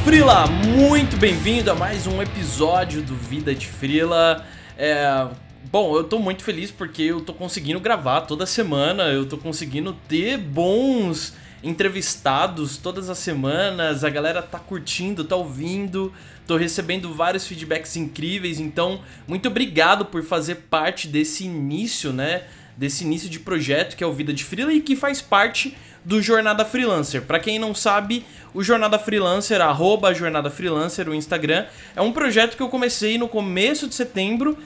Frila, muito bem-vindo a mais um episódio do Vida de Frila. Bom, eu tô muito feliz porque eu tô conseguindo gravar toda semana, eu tô conseguindo ter bons entrevistados todas as semanas, a galera tá curtindo, tá ouvindo, tô recebendo vários feedbacks incríveis, então muito obrigado por fazer parte desse início, né? Desse início de projeto que é o Vida de Frila e que faz parte do Jornada Freelancer. Para quem não sabe, o Jornada Freelancer, @Jornada Freelancer, o Instagram, é um projeto que eu comecei no começo de setembro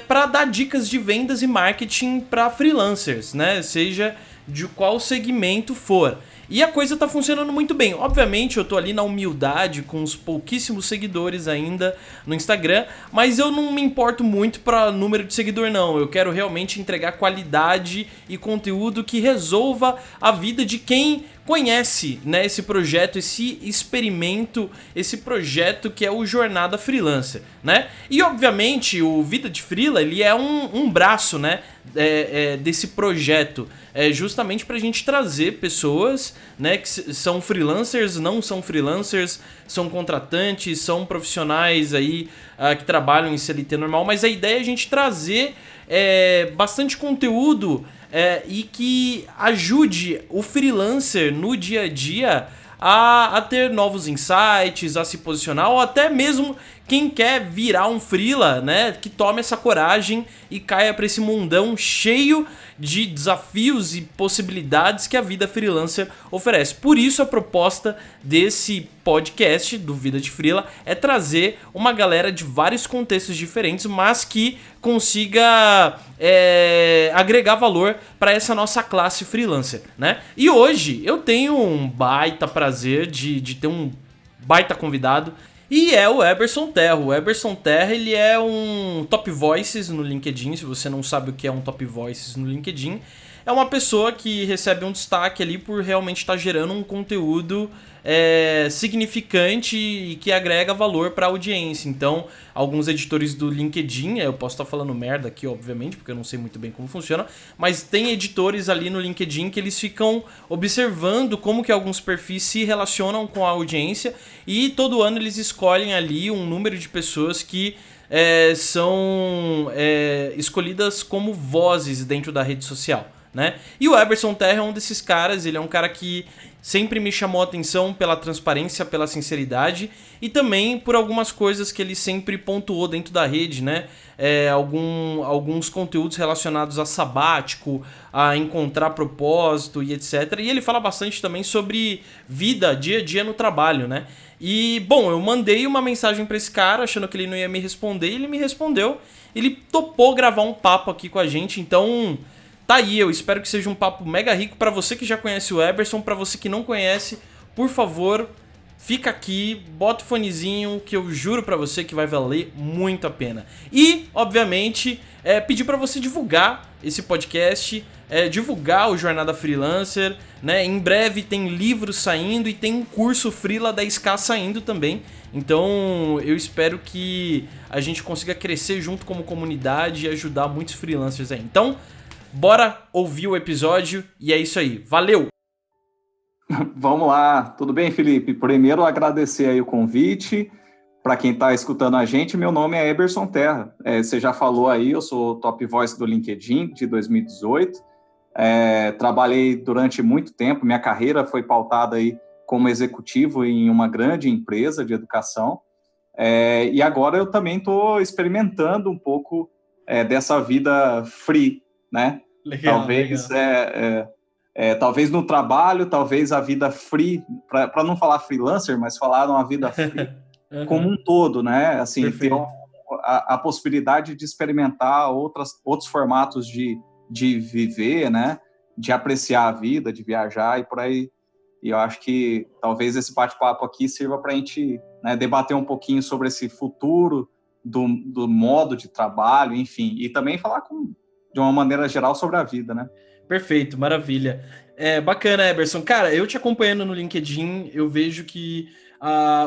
para dar dicas de vendas e marketing para freelancers, né? Seja de qual segmento for. E a coisa tá funcionando muito bem. Obviamente eu tô ali na humildade, com os pouquíssimos seguidores ainda no Instagram, mas eu não me importo muito para número de seguidor não. Eu quero realmente entregar qualidade e conteúdo que resolva a vida de quem conhece, né, esse projeto, esse experimento, esse projeto que é o Jornada Freelancer, né? E obviamente o Vida de Freela, ele é um braço, né, desse projeto, justamente pra gente trazer pessoas, né, que são freelancers, não são freelancers, são contratantes, são profissionais aí que trabalham em CLT normal, mas a ideia é a gente trazer bastante conteúdo e que ajude o freelancer no dia a dia a ter novos insights, a se posicionar, ou até mesmo quem quer virar um freela, né, que tome essa coragem e caia para esse mundão cheio de desafios e possibilidades que a vida freelancer oferece. Por isso a proposta desse podcast do Vida de Freela é trazer uma galera de vários contextos diferentes, mas que consiga agregar valor para essa nossa classe freelancer, né? E hoje eu tenho um baita prazer de ter um baita convidado, e é o Eberson Terra. O Eberson Terra, ele é um Top Voices no LinkedIn. Se você não sabe o que é um Top Voices no LinkedIn, é uma pessoa que recebe um destaque ali por realmente estar gerando um conteúdo significante e que agrega valor para a audiência. Então, alguns editores do LinkedIn, eu posso estar falando merda aqui, obviamente, porque eu não sei muito bem como funciona, mas tem editores ali no LinkedIn que eles ficam observando como que alguns perfis se relacionam com a audiência, e todo ano eles escolhem ali um número de pessoas que são escolhidas como vozes dentro da rede social, né? E o Eberson Terra é um desses caras. Ele é um cara que sempre me chamou a atenção pela transparência, pela sinceridade e também por algumas coisas que ele sempre pontuou dentro da rede, né? Alguns conteúdos relacionados a sabático, a encontrar propósito e etc. E ele fala bastante também sobre vida, dia a dia no trabalho, né? E, bom, eu mandei uma mensagem pra esse cara achando que ele não ia me responder, e ele me respondeu. Ele topou gravar um papo aqui com a gente, então tá aí. Eu espero que seja um papo mega rico pra você que já conhece o Eberson. Pra você que não conhece, por favor, fica aqui, bota o fonezinho, que eu juro pra você que vai valer muito a pena. E, obviamente, pedir pra você divulgar esse podcast, divulgar o Jornada Freelancer, né? Em breve tem livro saindo e tem um curso Freela 10K saindo também. Então eu espero que a gente consiga crescer junto como comunidade e ajudar muitos freelancers aí. Então, bora ouvir o episódio e é isso aí. Valeu! Vamos lá. Tudo bem, Felipe? Primeiro, agradecer aí o convite. Para quem está escutando a gente, meu nome é Eberson Terra. Você já falou aí, eu sou Top Voice do LinkedIn de 2018. Trabalhei durante muito tempo, minha carreira foi pautada aí como executivo em uma grande empresa de educação. E agora eu também estou experimentando um pouco dessa vida free, né? Legal, talvez legal. Talvez no trabalho, talvez a vida free, para não falar freelancer, mas falar uma vida free como um todo, né? Assim, Perfeito. ter a possibilidade de experimentar outros formatos de viver, né? De apreciar a vida, de viajar e por aí. E eu acho que talvez esse bate-papo aqui sirva para a gente, né, debater um pouquinho sobre esse futuro do modo de trabalho, enfim, e também falar de uma maneira geral sobre a vida, né? Perfeito, maravilha. Bacana, Eberson. Cara, eu te acompanhando no LinkedIn, eu vejo que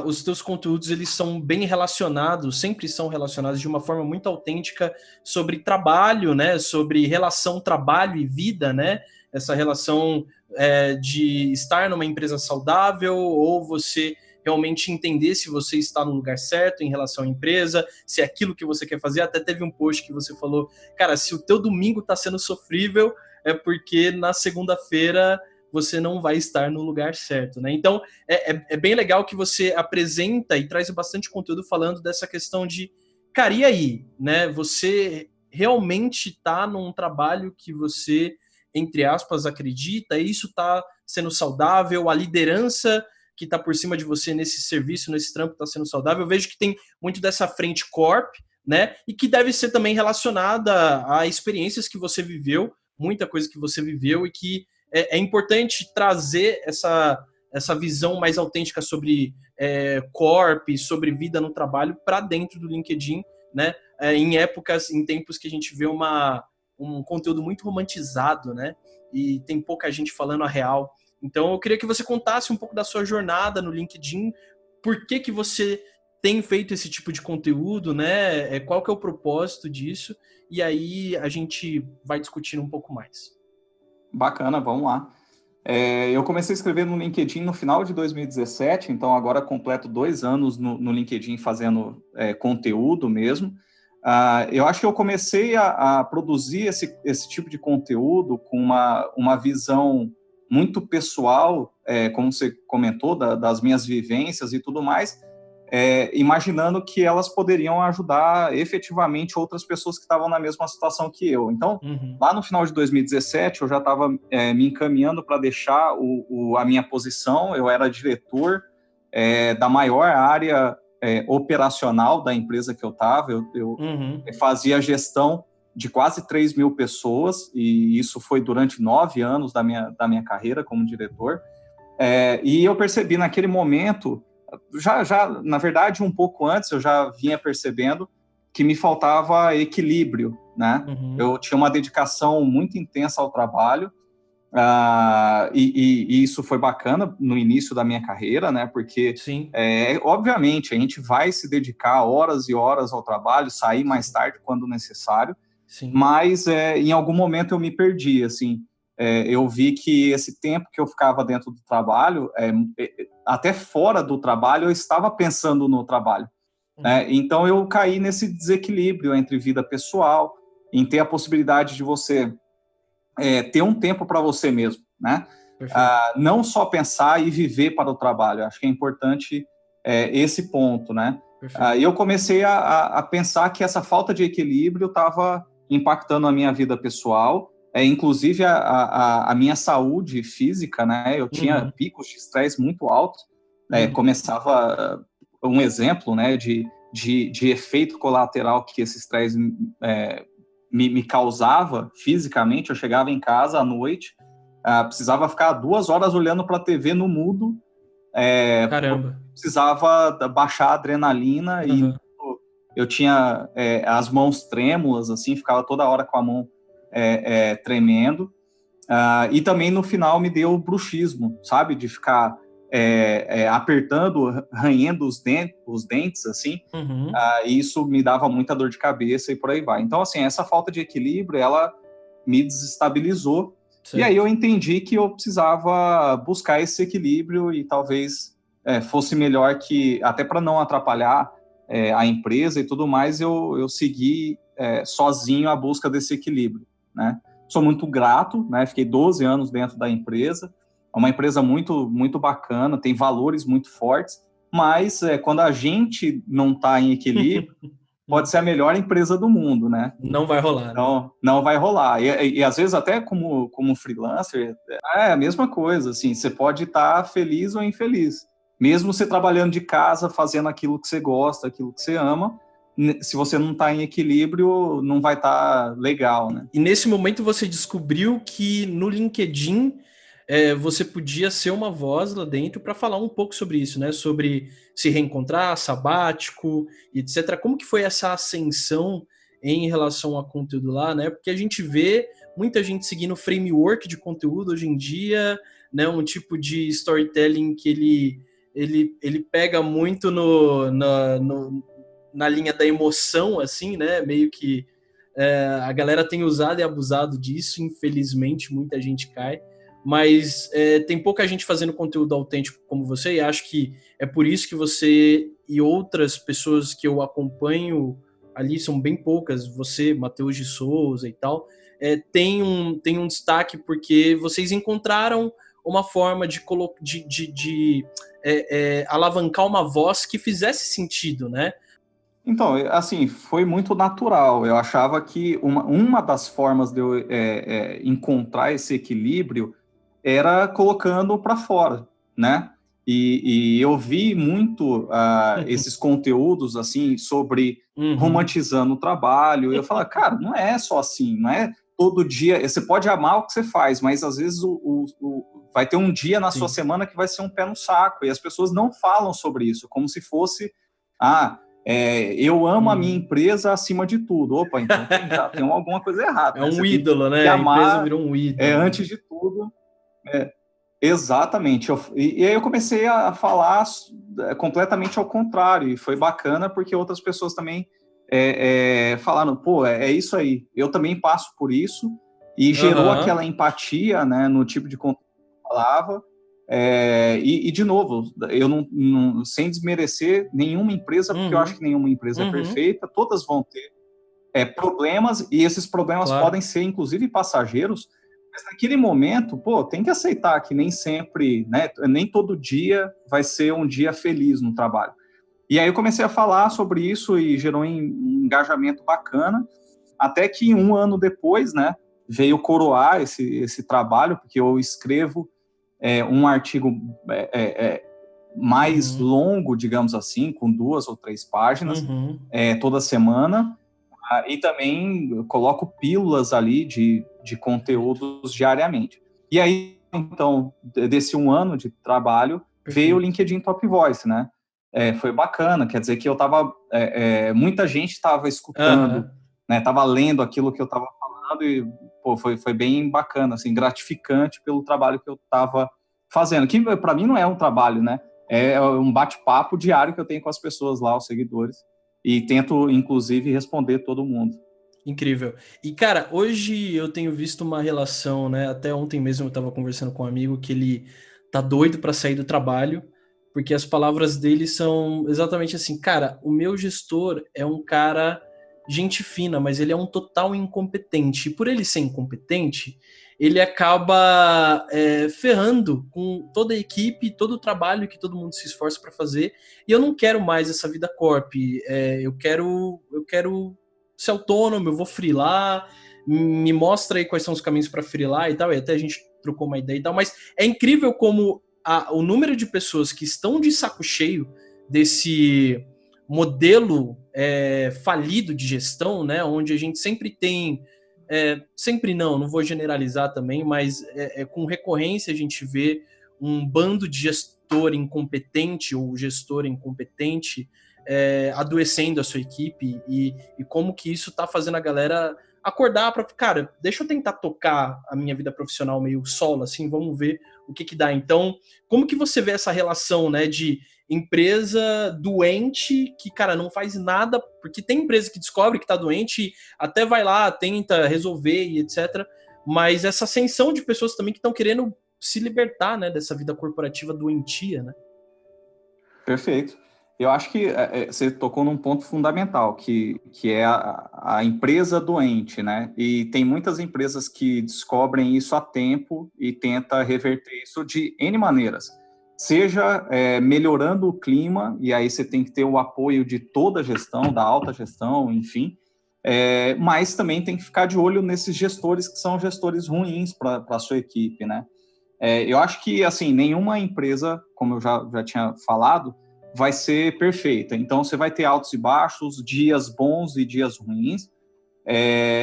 os teus conteúdos, eles são bem relacionados, sempre são relacionados de uma forma muito autêntica sobre trabalho, né? Sobre relação trabalho e vida, né? Essa relação de estar numa empresa saudável ou você realmente entender se você está no lugar certo em relação à empresa, se é aquilo que você quer fazer. Até teve um post que você falou, cara, se o teu domingo está sendo sofrível, é porque na segunda-feira você não vai estar no lugar certo, né? Então, é bem legal que você apresenta e traz bastante conteúdo falando dessa questão de, cara, e aí, né? Você realmente está num trabalho que você, entre aspas, acredita, isso está sendo saudável, a liderança que está por cima de você nesse serviço, nesse trampo, está sendo saudável. Eu vejo que tem muito dessa frente corp, né? E que deve ser também relacionada a experiências que você viveu, muita coisa que você viveu, e que é importante trazer essa visão mais autêntica sobre corp, sobre vida no trabalho para dentro do LinkedIn, né? Em épocas, em tempos que a gente vê um conteúdo muito romantizado, né? E tem pouca gente falando a real. Então, eu queria que você contasse um pouco da sua jornada no LinkedIn, por que que você tem feito esse tipo de conteúdo, né? Qual que é o propósito disso? E aí a gente vai discutindo um pouco mais. Bacana, vamos lá. Eu comecei a escrever no LinkedIn no final de 2017, então agora completo 2 anos no LinkedIn fazendo conteúdo mesmo. Eu acho que eu comecei a produzir esse tipo de conteúdo com uma visão muito pessoal, como você comentou, das minhas vivências e tudo mais, imaginando que elas poderiam ajudar efetivamente outras pessoas que estavam na mesma situação que eu. Então, lá no final de 2017, eu já estava me encaminhando para deixar a minha posição. Eu era diretor da maior área operacional da empresa que eu estava. Eu fazia a gestão de quase 3 mil pessoas, e isso foi durante 9 anos da minha carreira como diretor. E eu percebi naquele momento, já na verdade, um pouco antes, eu já vinha percebendo que me faltava equilíbrio, né? Eu tinha uma dedicação muito intensa ao trabalho, e isso foi bacana no início da minha carreira, né? Porque, obviamente, a gente vai se dedicar horas e horas ao trabalho, sair mais tarde quando necessário, mas em algum momento eu me perdi, assim. Eu vi que esse tempo que eu ficava dentro do trabalho, até fora do trabalho, eu estava pensando no trabalho. Então, eu caí nesse desequilíbrio entre vida pessoal, em ter a possibilidade de você ter um tempo para você mesmo, né? Não só pensar e viver para o trabalho. Acho que é importante esse ponto, né? E eu comecei a pensar que essa falta de equilíbrio estava impactando a minha vida pessoal, inclusive a minha saúde física, né? Eu tinha picos de estresse muito altos. Começava um exemplo, né, de efeito colateral que esse estresse me causava fisicamente. Eu chegava em casa à noite, precisava ficar 2 horas olhando para a TV no mudo. Caramba. Precisava baixar a adrenalina e eu tinha as mãos trêmulas, assim, ficava toda hora com a mão tremendo. E também no final me deu bruxismo, sabe? De ficar apertando, ranhendo os dentes, assim. E isso me dava muita dor de cabeça e por aí vai. Então, assim, essa falta de equilíbrio, ela me desestabilizou. E aí eu entendi que eu precisava buscar esse equilíbrio e talvez fosse melhor que, até para não atrapalhar a empresa e tudo mais, eu segui sozinho a busca desse equilíbrio, né? Sou muito grato, né? Fiquei 12 anos dentro da empresa. É uma empresa muito, muito bacana, tem valores muito fortes, mas quando a gente não está em equilíbrio, pode ser a melhor empresa do mundo, né? Não vai rolar, então, né? Não vai rolar. E às vezes até como freelancer, é a mesma coisa, assim, você pode estar feliz ou infeliz. Mesmo você trabalhando de casa, fazendo aquilo que você gosta, aquilo que você ama, se você não está em equilíbrio, não vai estar legal, né? E nesse momento você descobriu que no LinkedIn você podia ser uma voz lá dentro para falar um pouco sobre isso, né? Sobre se reencontrar, sabático, etc. Como que foi essa ascensão em relação a conteúdo lá, né? Porque a gente vê muita gente seguindo framework de conteúdo hoje em dia, né? Um tipo de storytelling que ele pega muito na linha da emoção, assim, né? Meio que a galera tem usado e abusado disso, infelizmente, muita gente cai. mas tem pouca gente fazendo conteúdo autêntico como você, e acho que é por isso que você e outras pessoas que eu acompanho ali, são bem poucas, você, Matheus de Souza e tal, tem um destaque porque vocês encontraram uma forma de alavancar uma voz que fizesse sentido, né? Então, assim, foi muito natural. Eu achava que uma das formas de eu encontrar esse equilíbrio era colocando para fora, né? E eu vi muito esses conteúdos, assim, sobre romantizando o trabalho. E eu falava, cara, não é só assim, não é todo dia. Você pode amar o que você faz, mas às vezes vai ter um dia na sua semana que vai ser um pé no saco. E as pessoas não falam sobre isso, como se fosse, eu amo a minha empresa acima de tudo. Opa, então já tem alguma coisa errada. É um ídolo, né? A empresa virou um ídolo. Antes de tudo. Exatamente. E aí eu comecei a falar completamente ao contrário. E foi bacana porque outras pessoas também falaram, pô, é isso aí. Eu também passo por isso. E gerou aquela empatia, né, no tipo de conteúdo que eu falava. E de novo, eu não sem desmerecer nenhuma empresa, porque eu acho que nenhuma empresa é perfeita, todas vão ter problemas, e esses problemas podem ser, inclusive, passageiros, mas naquele momento, pô, tem que aceitar que nem sempre, né, nem todo dia vai ser um dia feliz no trabalho. E aí eu comecei a falar sobre isso e gerou um engajamento bacana, até que 1 ano depois, né, veio coroar esse trabalho, porque eu escrevo um artigo mais longo, digamos assim, com 2 ou 3 páginas, toda semana, e também coloco pílulas ali de conteúdos diariamente. E aí, então, desse 1 ano de trabalho, veio o LinkedIn Top Voice, né? Foi bacana, quer dizer que eu estava... muita gente estava escutando, né? Estava lendo aquilo que eu estava falando e, pô, foi bem bacana, assim, gratificante pelo trabalho que eu estava fazendo, que para mim não é um trabalho, né? É um bate-papo diário que eu tenho com as pessoas lá, os seguidores, e tento, inclusive, responder todo mundo. Incrível. E, cara, hoje eu tenho visto uma relação, né? Até ontem mesmo eu estava conversando com um amigo que ele tá doido para sair do trabalho, porque as palavras dele são exatamente assim, cara, o meu gestor é um cara gente fina, mas ele é um total incompetente. E por ele ser incompetente, ele acaba ferrando com toda a equipe, todo o trabalho que todo mundo se esforça para fazer. E eu não quero mais essa vida corp. Eu quero ser autônomo, eu vou freelar, me mostra aí quais são os caminhos para freelar e tal, e até a gente trocou uma ideia e tal, mas é incrível como o número de pessoas que estão de saco cheio desse modelo falido de gestão, né, onde a gente sempre tem, sempre não vou generalizar também, mas com recorrência a gente vê um bando de gestor incompetente ou gestor incompetente adoecendo a sua equipe e como que isso tá fazendo a galera acordar para, cara, deixa eu tentar tocar a minha vida profissional meio solo, assim, vamos ver o que dá. Então, como que você vê essa relação, né, de empresa doente que, cara, não faz nada, porque tem empresa que descobre que tá doente, até vai lá, tenta resolver e etc, mas essa ascensão de pessoas também que estão querendo se libertar, né, dessa vida corporativa doentia, né? Perfeito. Eu acho que você tocou num ponto fundamental, que é a empresa doente, né? E tem muitas empresas que descobrem isso a tempo e tentam reverter isso de N maneiras. Seja melhorando o clima, e aí você tem que ter o apoio de toda a gestão, da alta gestão, enfim, mas também tem que ficar de olho nesses gestores que são gestores ruins para a sua equipe, né? Eu acho que, assim, nenhuma empresa, como eu já tinha falado, vai ser perfeita. Então, você vai ter altos e baixos, dias bons e dias ruins,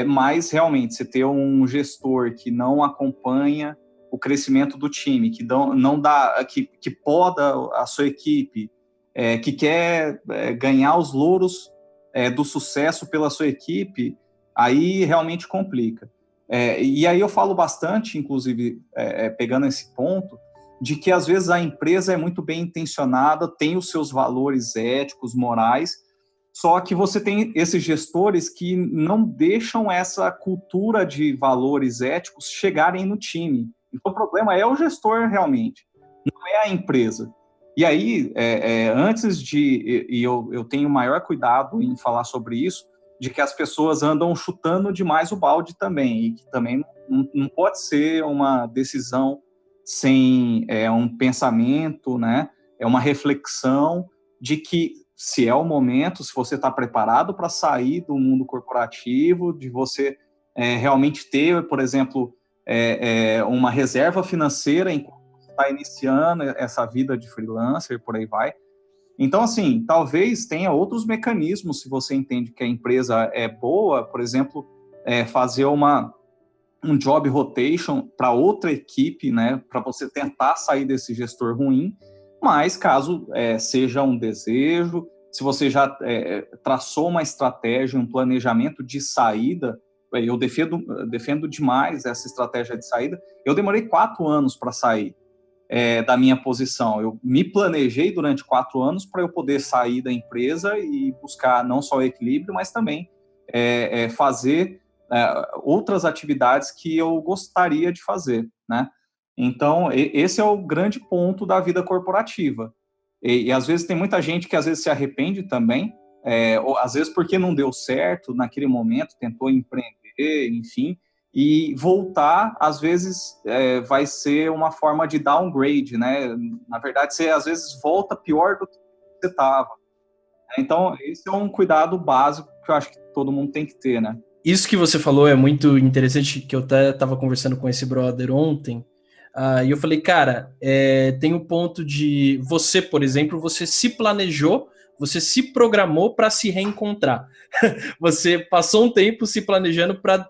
mas, realmente, você ter um gestor que não acompanha o crescimento do time, que não dá, que poda a sua equipe, que quer ganhar os louros do sucesso pela sua equipe, aí realmente complica. E aí eu falo bastante, inclusive, pegando esse ponto, de que às vezes a empresa é muito bem intencionada, tem os seus valores éticos, morais, só que você tem esses gestores que não deixam essa cultura de valores éticos chegarem no time. Então, o problema é o gestor realmente, não é a empresa. E aí, antes de... E eu tenho maior cuidado em falar sobre isso, de que as pessoas andam chutando demais o balde também, e que também não pode ser uma decisão sem um pensamento, né? É uma reflexão de que se é o momento, se você está preparado para sair do mundo corporativo, de você realmente ter, por exemplo, uma reserva financeira enquanto você está iniciando essa vida de freelancer, por aí vai. Então, assim, talvez tenha outros mecanismos, se você entende que a empresa é boa, por exemplo, fazer um job rotation para outra equipe, né, para você tentar sair desse gestor ruim, mas caso seja um desejo, se você já traçou uma estratégia, um planejamento de saída, eu defendo demais essa estratégia de saída. Eu demorei 4 anos para sair da minha posição. Eu me planejei durante 4 anos para eu poder sair da empresa e buscar não só o equilíbrio, mas também fazer outras atividades que eu gostaria de fazer, né? Então, esse é o grande ponto da vida corporativa. E às vezes tem muita gente que às vezes se arrepende também, ou às vezes porque não deu certo naquele momento, tentou empreender, enfim, e voltar, às vezes, vai ser uma forma de downgrade, né? Na verdade, você às vezes volta pior do que você estava. Então, esse é um cuidado básico que eu acho que todo mundo tem que ter, né? Isso que você falou é muito interessante, que eu até estava conversando com esse brother ontem, e eu falei, cara, tem o ponto de você, por exemplo, você se planejou, você se programou para se reencontrar. Você passou um tempo se planejando para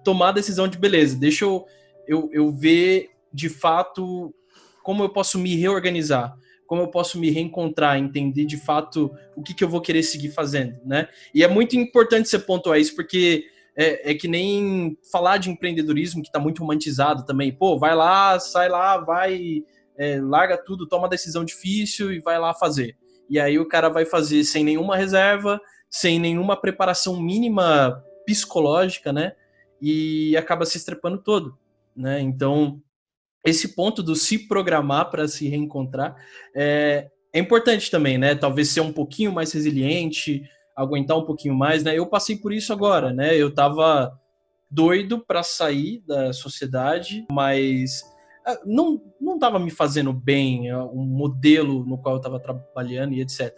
tomar a decisão de, beleza, deixa eu ver de fato como eu posso me reorganizar, como eu posso me reencontrar, entender de fato o que eu vou querer seguir fazendo, né? E é muito importante você pontuar isso, porque é que nem falar de empreendedorismo, que está muito romantizado também. Pô, vai lá, sai lá, vai, larga tudo, toma uma decisão difícil e vai lá fazer. E aí o cara vai fazer sem nenhuma reserva, sem nenhuma preparação mínima psicológica, né? E acaba se estrepando todo, né? Então, esse ponto do se programar para se reencontrar é importante também, né? Talvez ser um pouquinho mais resiliente, aguentar um pouquinho mais, né? Eu passei por isso agora, né? Eu tava doido para sair da sociedade, mas não tava me fazendo bem, um modelo no qual eu tava trabalhando e etc.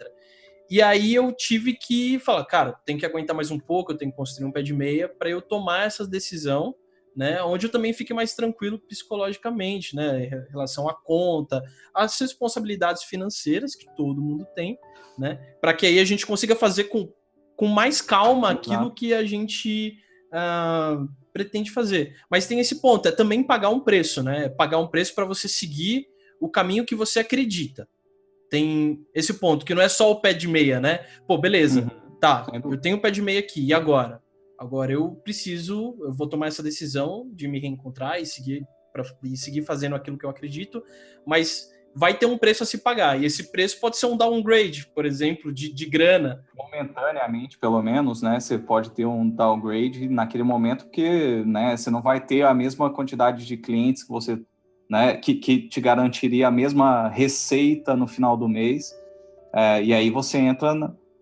E aí eu tive que falar, cara, tem que aguentar mais um pouco, eu tenho que construir um pé de meia para eu tomar essa decisão, né? Onde eu também fique mais tranquilo psicologicamente, né? Em relação à conta, às responsabilidades financeiras que todo mundo tem, né? Para que aí a gente consiga fazer com mais calma aquilo que a gente pretende fazer. Mas tem esse ponto, é também pagar um preço, né? Pagar um preço para você seguir o caminho que você acredita. Tem esse ponto, que não é só o pé de meia, né? Pô, beleza, tá, eu tenho o pé de meia aqui, e agora? Agora eu vou tomar essa decisão de me reencontrar e seguir fazendo aquilo que eu acredito, mas vai ter um preço a se pagar, e esse preço pode ser um downgrade, por exemplo, de grana. Momentaneamente, pelo menos, né, você pode ter um downgrade naquele momento, porque, né, você não vai ter a mesma quantidade de clientes que você... Né, que te garantiria a mesma receita no final do mês, e aí você entra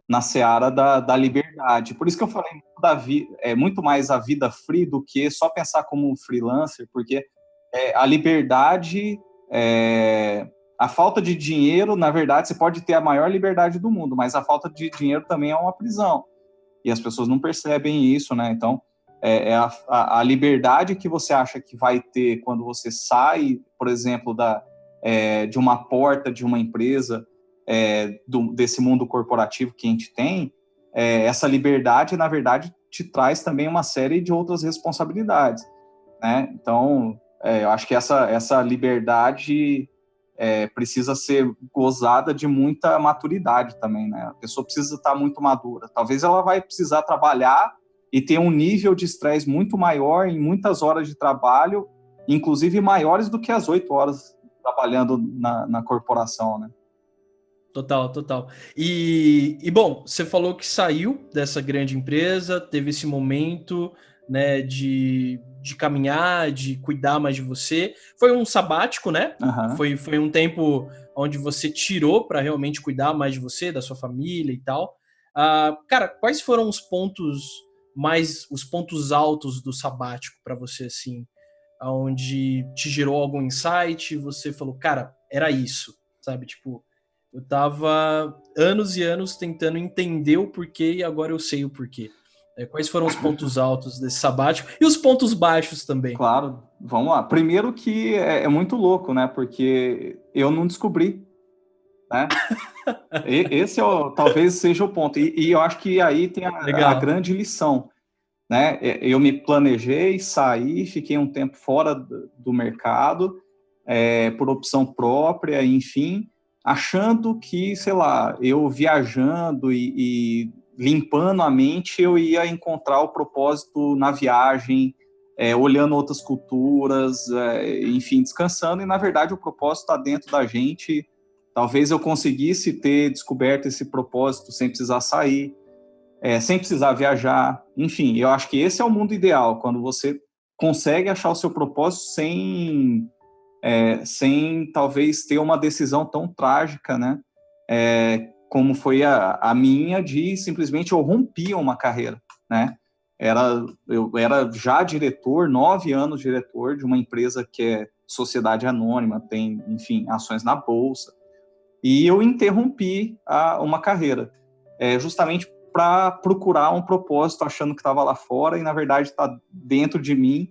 na seara da liberdade. Por isso que eu falei muito mais a vida free do que só pensar como um freelancer, porque a liberdade, a falta de dinheiro, na verdade, você pode ter a maior liberdade do mundo, mas a falta de dinheiro também é uma prisão, e as pessoas não percebem isso, né? Então, a liberdade que você acha que vai ter quando você sai, por exemplo, de uma porta de uma empresa, desse mundo corporativo que a gente tem, essa liberdade, na verdade, te traz também uma série de outras responsabilidades, né? Então, eu acho que essa liberdade precisa ser gozada de muita maturidade também, né? A pessoa precisa estar muito madura. Talvez ela vai precisar trabalhar e ter um nível de estresse muito maior em muitas horas de trabalho, inclusive maiores do que as 8 horas trabalhando na corporação, né? Total, total. E bom, você falou que saiu dessa grande empresa, teve esse momento, né, de caminhar, de cuidar mais de você. Foi um sabático, né? Aham. Foi um tempo onde você tirou para realmente cuidar mais de você, da sua família e tal. Cara, quais foram os pontos altos do sabático para você, assim, onde te gerou algum insight, você falou, cara, era isso, sabe? Tipo, eu tava anos e anos tentando entender o porquê e agora eu sei o porquê. Quais foram os pontos altos desse sabático e os pontos baixos também? Claro, vamos lá. Primeiro que é muito louco, né? Porque eu não descobri, né? Esse talvez seja o ponto. E eu acho que aí tem a Legal. grande lição, né? Eu me planejei, saí, fiquei um tempo fora do mercado, por opção própria, enfim, achando que, sei lá, eu viajando e limpando a mente, eu ia encontrar o propósito na viagem, olhando outras culturas, enfim, descansando, e na verdade o propósito está dentro da gente. Talvez eu conseguisse ter descoberto esse propósito sem precisar sair, sem precisar viajar. Enfim, eu acho que esse é o mundo ideal, quando você consegue achar o seu propósito sem talvez ter uma decisão tão trágica, né? Como foi a minha, de simplesmente eu rompia uma carreira, né? Eu era já diretor, 9 anos diretor de uma empresa que é sociedade anônima, tem, enfim, ações na bolsa, e eu interrompi uma carreira, justamente para procurar um propósito, achando que estava lá fora e, na verdade, está dentro de mim,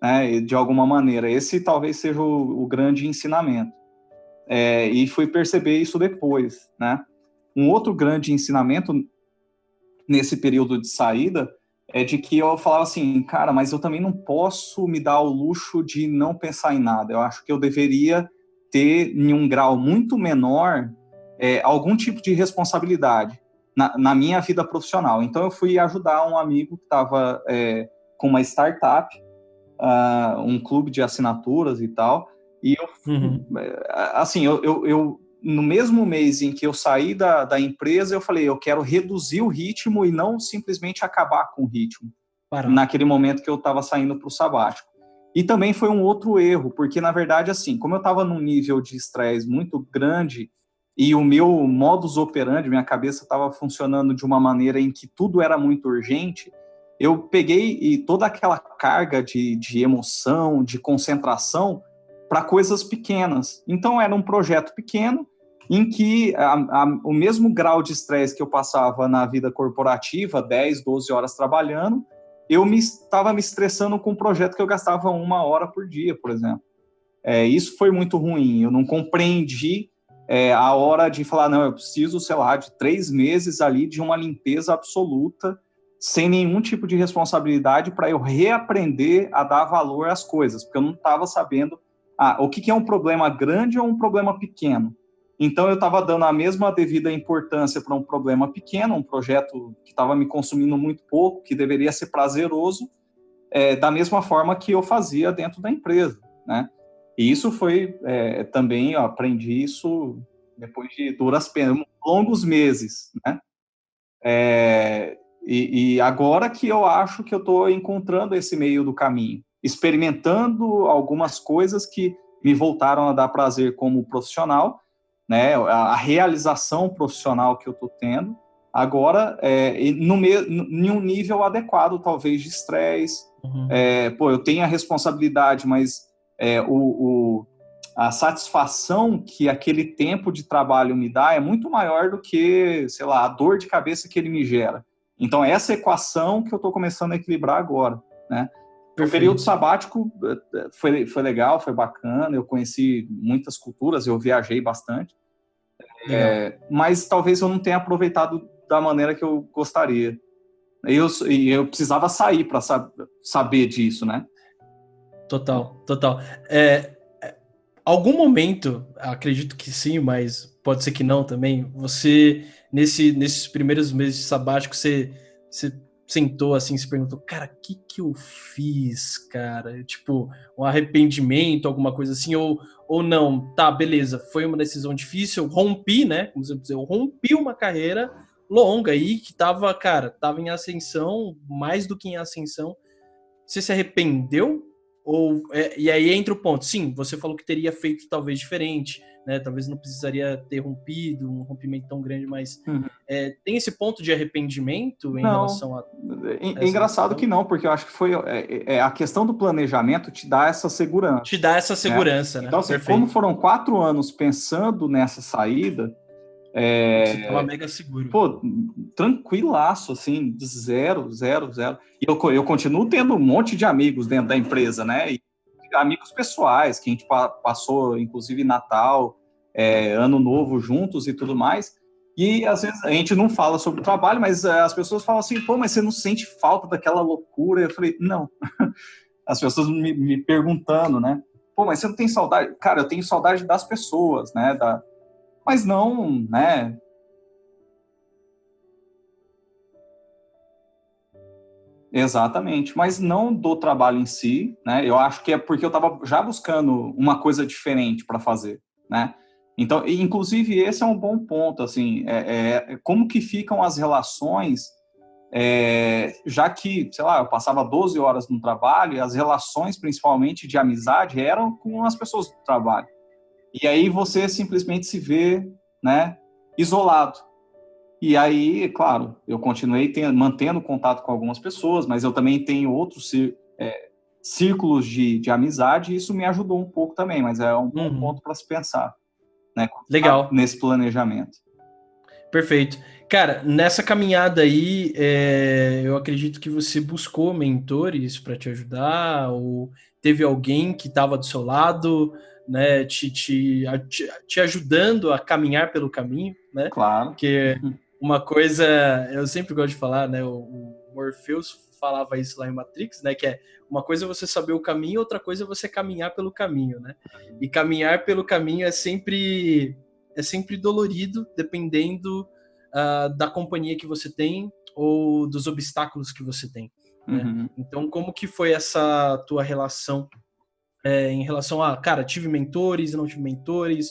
né, de alguma maneira. Esse talvez seja o grande ensinamento. E fui perceber isso depois, né? Um outro grande ensinamento nesse período de saída é de que eu falava assim, cara, mas eu também não posso me dar o luxo de não pensar em nada. Eu acho que eu deveria ter, em um grau muito menor, algum tipo de responsabilidade na minha vida profissional. Então, eu fui ajudar um amigo que estava com uma startup, um clube de assinaturas e tal, e eu, Uhum. assim, no mesmo mês em que eu saí da empresa, eu falei, eu quero reduzir o ritmo e não simplesmente acabar com o ritmo, Parar. naquele momento que eu estava saindo para o sabático. E também foi um outro erro, porque, na verdade, assim, como eu estava num nível de estresse muito grande e o meu modus operandi, minha cabeça estava funcionando de uma maneira em que tudo era muito urgente, eu peguei toda aquela carga de emoção, de concentração, para coisas pequenas. Então, era um projeto pequeno em que o mesmo grau de estresse que eu passava na vida corporativa, 10, 12 horas trabalhando, eu estava me estressando com um projeto que eu gastava 1 hora por dia, por exemplo. Isso foi muito ruim. Eu não compreendi a hora de falar, não, eu preciso, sei lá, de 3 meses ali de uma limpeza absoluta, sem nenhum tipo de responsabilidade, para eu reaprender a dar valor às coisas, porque eu não estava sabendo o que é um problema grande ou um problema pequeno. Então, eu estava dando a mesma devida importância para um problema pequeno, um projeto que estava me consumindo muito pouco, que deveria ser prazeroso, da mesma forma que eu fazia dentro da empresa, né? E isso foi também, eu aprendi isso depois de duras penas, longos meses, né? E agora que eu acho que eu estou encontrando esse meio do caminho, experimentando algumas coisas que me voltaram a dar prazer como profissional, né? A realização profissional que eu estou tendo, agora em um nível adequado, talvez, de estresse. Uhum. Eu tenho a responsabilidade, mas a satisfação que aquele tempo de trabalho me dá é muito maior do que, sei lá, a dor de cabeça que ele me gera. Então, essa equação que eu estou começando a equilibrar agora, né? O período Perfeito. sabático foi legal, foi bacana, eu conheci muitas culturas, eu viajei bastante, Legal. mas talvez eu não tenha aproveitado da maneira que eu gostaria. Eu precisava sair para saber disso, né? Total, total. Algum momento, acredito que sim, mas pode ser que não também, você, nesses primeiros meses de sabático, você sentou assim, se perguntou, cara, o que que eu fiz, cara? Tipo, um arrependimento, alguma coisa assim, ou não, tá, beleza, foi uma decisão difícil, eu rompi, né, como você dizer, eu rompi uma carreira longa aí, que tava, cara, tava em ascensão, mais do que em ascensão, você se arrependeu? Ou, e aí entra o ponto, sim, você falou que teria feito talvez diferente, né? Talvez não precisaria ter rompido, um rompimento tão grande, mas tem esse ponto de arrependimento em Não, relação a é essa engraçado decisão? que não, porque eu acho que foi a questão do planejamento te dá essa Te segurança, dá essa né? segurança, né? Então, assim, como Perfeito. foram 4 anos pensando nessa saída, Você estava mega seguro. pô, tranquilaço, assim, zero, zero, zero. E eu continuo tendo um monte de amigos dentro da empresa, né? E amigos pessoais, que a gente passou, inclusive, Natal, Ano Novo juntos e tudo mais. E às vezes a gente não fala sobre o trabalho, mas as pessoas falam assim, pô, mas você não sente falta daquela loucura? Eu falei, não. As pessoas me perguntando, né? Pô, mas você não tem saudade? Cara, eu tenho saudade das pessoas, né? Mas não, né? Exatamente, mas não do trabalho em si, né? Eu acho que é porque eu estava já buscando uma coisa diferente para fazer, né? Então, inclusive, esse é um bom ponto, assim, como que ficam as relações, já que, sei lá, eu passava 12 horas no trabalho e as relações, principalmente de amizade, eram com as pessoas do trabalho. E aí você simplesmente se vê, né, isolado. E aí, claro, eu continuei mantendo contato com algumas pessoas, mas eu também tenho outros círculos de amizade, e isso me ajudou um pouco também, mas é um bom ponto para se pensar, né, Legal. nesse planejamento. Perfeito. Cara, nessa caminhada aí, eu acredito que você buscou mentores para te ajudar, ou teve alguém que estava do seu lado, né, te ajudando a caminhar pelo caminho, né? Claro. Que uma coisa, eu sempre gosto de falar, né? O Morpheus falava isso lá em Matrix, né? Que é uma coisa é você saber o caminho, outra coisa é você caminhar pelo caminho, né? E caminhar pelo caminho é sempre dolorido, dependendo da companhia que você tem ou dos obstáculos que você tem, né? Uhum. Então, como que foi essa tua relação em relação a, cara, tive mentores, não tive mentores,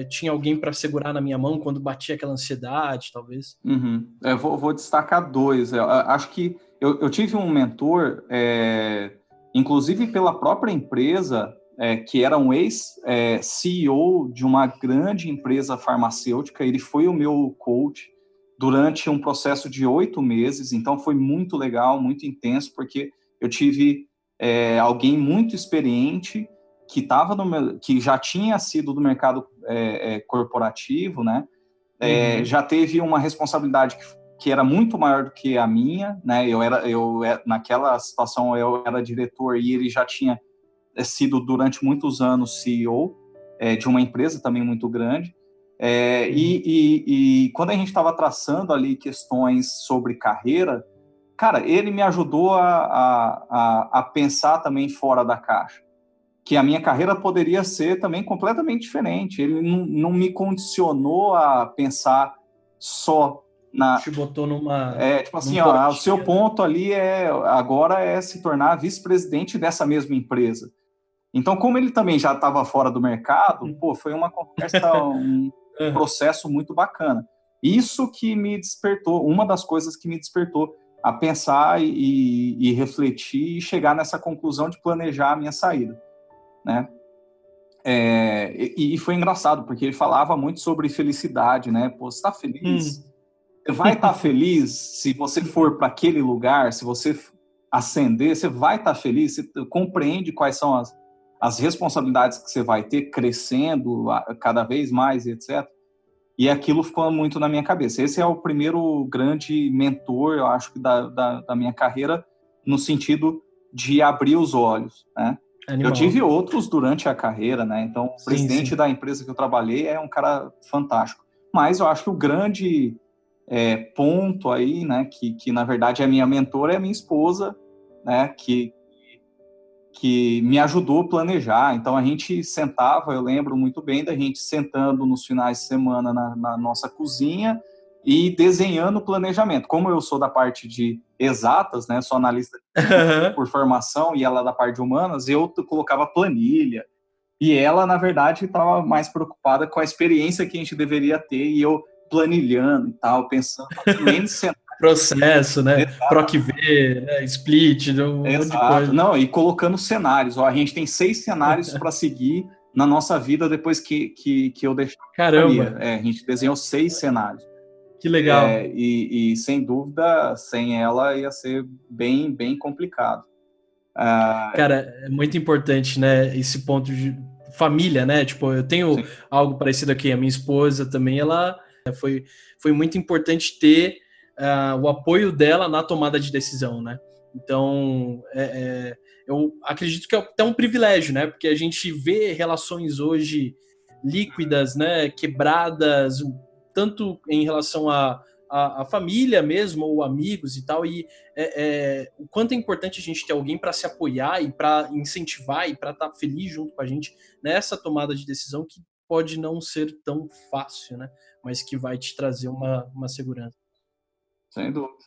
tinha alguém para segurar na minha mão quando batia aquela ansiedade, talvez? Uhum. Eu vou destacar dois. Eu acho que eu tive um mentor, inclusive pela própria empresa, que era um ex-CEO de uma grande empresa farmacêutica. Ele foi o meu coach durante um processo de 8 meses, então foi muito legal, muito intenso, porque eu tive alguém muito experiente que já tinha sido do mercado corporativo, né? Já teve uma responsabilidade que era muito maior do que a minha, né? Naquela situação eu era diretor e ele já tinha sido durante muitos anos CEO de uma empresa também muito grande. E quando a gente estava traçando ali questões sobre carreira, cara, ele me ajudou a pensar também fora da caixa, que a minha carreira poderia ser também completamente diferente. Ele não me condicionou a pensar só na... Te botou tipo num assim, ó, o seu potinho, né? ponto ali agora é se tornar vice-presidente dessa mesma empresa. Então, como ele também já estava fora do mercado, pô, foi uma conversa, um processo muito bacana. Isso que me despertou, uma das coisas que me despertou a pensar e refletir e chegar nessa conclusão de planejar a minha saída, né? E foi engraçado, porque ele falava muito sobre felicidade, né? Pô, você está feliz? Você vai estar feliz se você for para aquele lugar, se você ascender, você vai estar feliz, você compreende quais são as responsabilidades que você vai ter crescendo cada vez mais, etc. E aquilo ficou muito na minha cabeça. Esse é o primeiro grande mentor, eu acho, da minha carreira, no sentido de abrir os olhos, né? Eu Animal. tive outros durante a carreira, né? Então, o Sim, presidente sim. da empresa que eu trabalhei é um cara fantástico. Mas eu acho que o grande ponto aí, né, que na verdade é minha mentora, é a minha esposa, né, que me ajudou a planejar. Então a gente sentava, eu lembro muito bem da gente sentando nos finais de semana na nossa cozinha e desenhando o planejamento. Como eu sou da parte de exatas, né, sou analista por formação e ela da parte de humanas, eu colocava planilha. E ela, na verdade, estava mais preocupada com a experiência que a gente deveria ter e eu planilhando e tal, pensando em sentar processo, né? Exato. PROC-V, né? Split, um monte de Exato. coisa. Não, e colocando cenários. Ó, a gente tem 6 cenários para seguir na nossa vida depois que eu deixar a companhia. Caramba, A gente desenhou 6 cenários. que legal. E sem dúvida, sem ela ia ser bem, bem complicado. Cara, é muito importante, né? Esse ponto de família, né? Tipo, eu tenho Sim. algo parecido aqui. A minha esposa também, ela foi muito importante ter o apoio dela na tomada de decisão, né? Então, eu acredito que é até um privilégio, né? Porque a gente vê relações hoje líquidas, né? Quebradas, tanto em relação a família mesmo, ou amigos e tal, e o quanto é importante a gente ter alguém para se apoiar e para incentivar e para estar feliz junto com a gente nessa tomada de decisão que pode não ser tão fácil, né? Mas que vai te trazer uma segurança. Sem dúvida.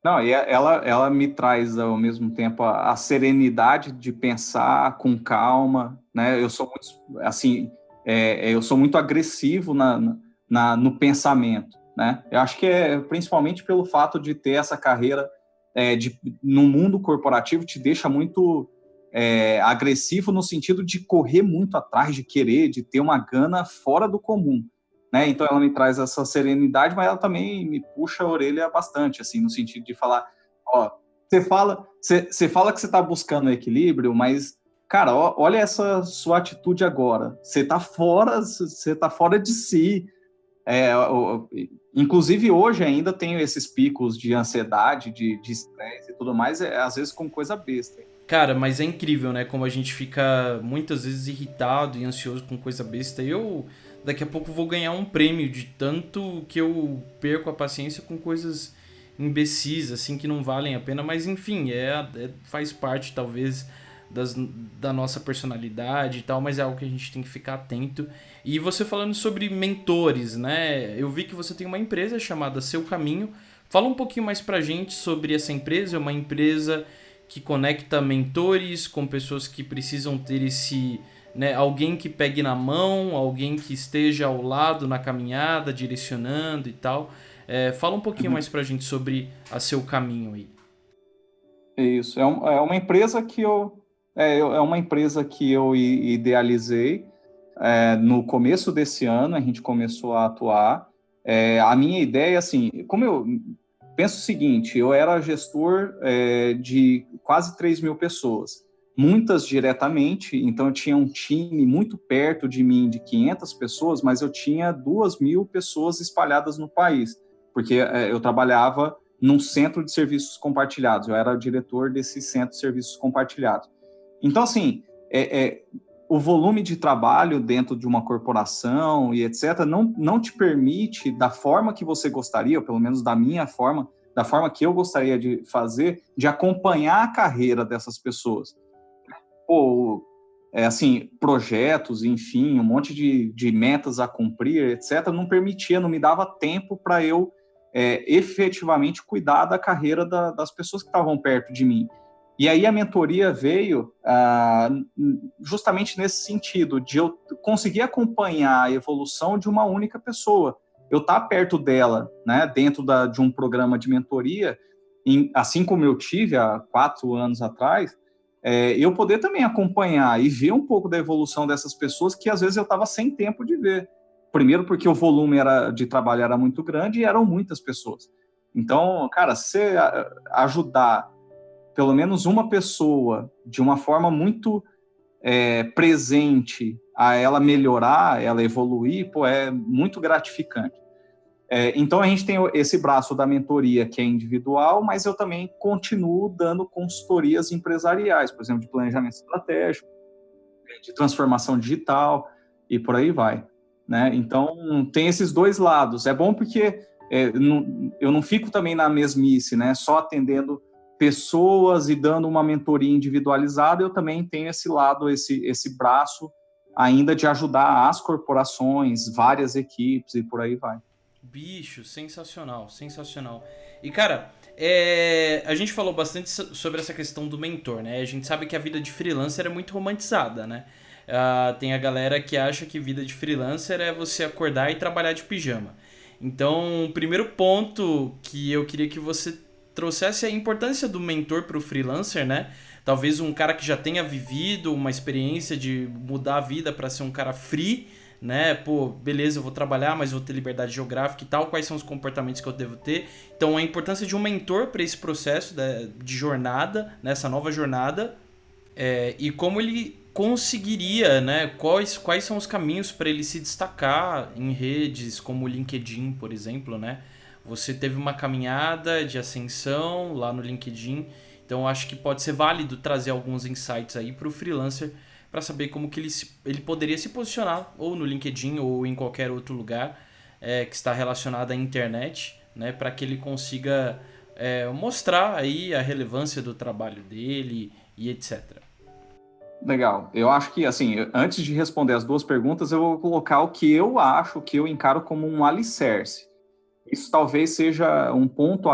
Não, e ela me traz ao mesmo tempo a serenidade de pensar com calma, né? Eu sou muito, assim, eu sou muito agressivo no pensamento, né? Eu acho que é principalmente pelo fato de ter essa carreira no mundo corporativo te deixa muito agressivo no sentido de correr muito atrás, de querer, de ter uma gana fora do comum. Né? Então ela me traz essa serenidade, mas ela também me puxa a orelha bastante, assim, no sentido de falar, ó, você fala que você está buscando equilíbrio, mas cara, ó, olha essa sua atitude agora. Você tá fora de si. Inclusive hoje ainda tenho esses picos de ansiedade, de estresse e tudo mais, às vezes com coisa besta. Cara, mas é incrível, né? Como a gente fica muitas vezes irritado e ansioso com coisa besta. Eu daqui a pouco vou ganhar um prêmio de tanto que eu perco a paciência com coisas imbecis, assim, que não valem a pena. Mas enfim, faz parte talvez da nossa personalidade e tal, mas é algo que a gente tem que ficar atento. E você falando sobre mentores, né? Eu vi que você tem uma empresa chamada Seu Caminho. Fala um pouquinho mais pra gente sobre essa empresa. É uma empresa que conecta mentores com pessoas que precisam ter esse, né, alguém que pegue na mão, alguém que esteja ao lado na caminhada, direcionando e tal. Fala um pouquinho Uhum. mais pra gente sobre a Seu Caminho aí. Isso, uma empresa é uma empresa que eu idealizei. No começo desse ano a gente começou a atuar. A minha ideia, assim, como eu penso o seguinte, eu era gestor de quase 3.000 pessoas, muitas diretamente, então eu tinha um time muito perto de mim de 500 pessoas, mas eu tinha 2.000 pessoas espalhadas no país, porque eu trabalhava num centro de serviços compartilhados, eu era diretor desse centro de serviços compartilhados. Então, assim, o volume de trabalho dentro de uma corporação e etc. não te permite, da forma que você gostaria, ou pelo menos da minha forma, da forma que eu gostaria de fazer, de acompanhar a carreira dessas pessoas. Pô, assim, projetos, enfim, um monte de metas a cumprir, etc., não permitia, não me dava tempo para eu efetivamente cuidar da carreira das pessoas que estavam perto de mim. E aí a mentoria veio justamente nesse sentido, de eu conseguir acompanhar a evolução de uma única pessoa. Eu estar perto dela, né, dentro de um programa de mentoria, assim como eu tive há 4 anos atrás, eu poder também acompanhar e ver um pouco da evolução dessas pessoas que às vezes eu estava sem tempo de ver. Primeiro porque o volume de trabalho era muito grande e eram muitas pessoas. Então, cara, se ajudar pelo menos uma pessoa de uma forma muito presente a ela melhorar, ela evoluir, pô, é muito gratificante. Então a gente tem esse braço da mentoria que é individual, mas eu também continuo dando consultorias empresariais, por exemplo, de planejamento estratégico, de transformação digital e por aí vai, né? Então tem esses dois lados. É bom porque eu não fico também na mesmice, né? Só atendendo pessoas e dando uma mentoria individualizada, eu também tenho esse lado, esse braço ainda de ajudar as corporações, várias equipes e por aí vai. Bicho, sensacional, sensacional. E cara, a gente falou bastante sobre essa questão do mentor, né? A gente sabe que a vida de freelancer é muito romantizada, né? Tem a galera que acha que vida de freelancer é você acordar e trabalhar de pijama. Então, o primeiro ponto que eu queria que você trouxesse é a importância do mentor para o freelancer, né? Talvez um cara que já tenha vivido uma experiência de mudar a vida para ser um cara free, né? Pô, beleza, eu vou trabalhar, mas vou ter liberdade geográfica e tal. Quais são os comportamentos que eu devo ter? Então, a importância de um mentor para esse processo de jornada, nessa nova jornada, e como ele conseguiria, né? Quais são os caminhos para ele se destacar em redes como o LinkedIn, por exemplo, né? Você teve uma caminhada de ascensão lá no LinkedIn, então acho que pode ser válido trazer alguns insights aí para o freelancer para saber como que ele poderia se posicionar ou no LinkedIn ou em qualquer outro lugar que está relacionado à internet, né? Para que ele consiga mostrar aí a relevância do trabalho dele e etc. Legal. Eu acho que, assim, antes de responder as duas perguntas, eu vou colocar o que eu acho, que eu encaro como um alicerce. Isso talvez seja um ponto,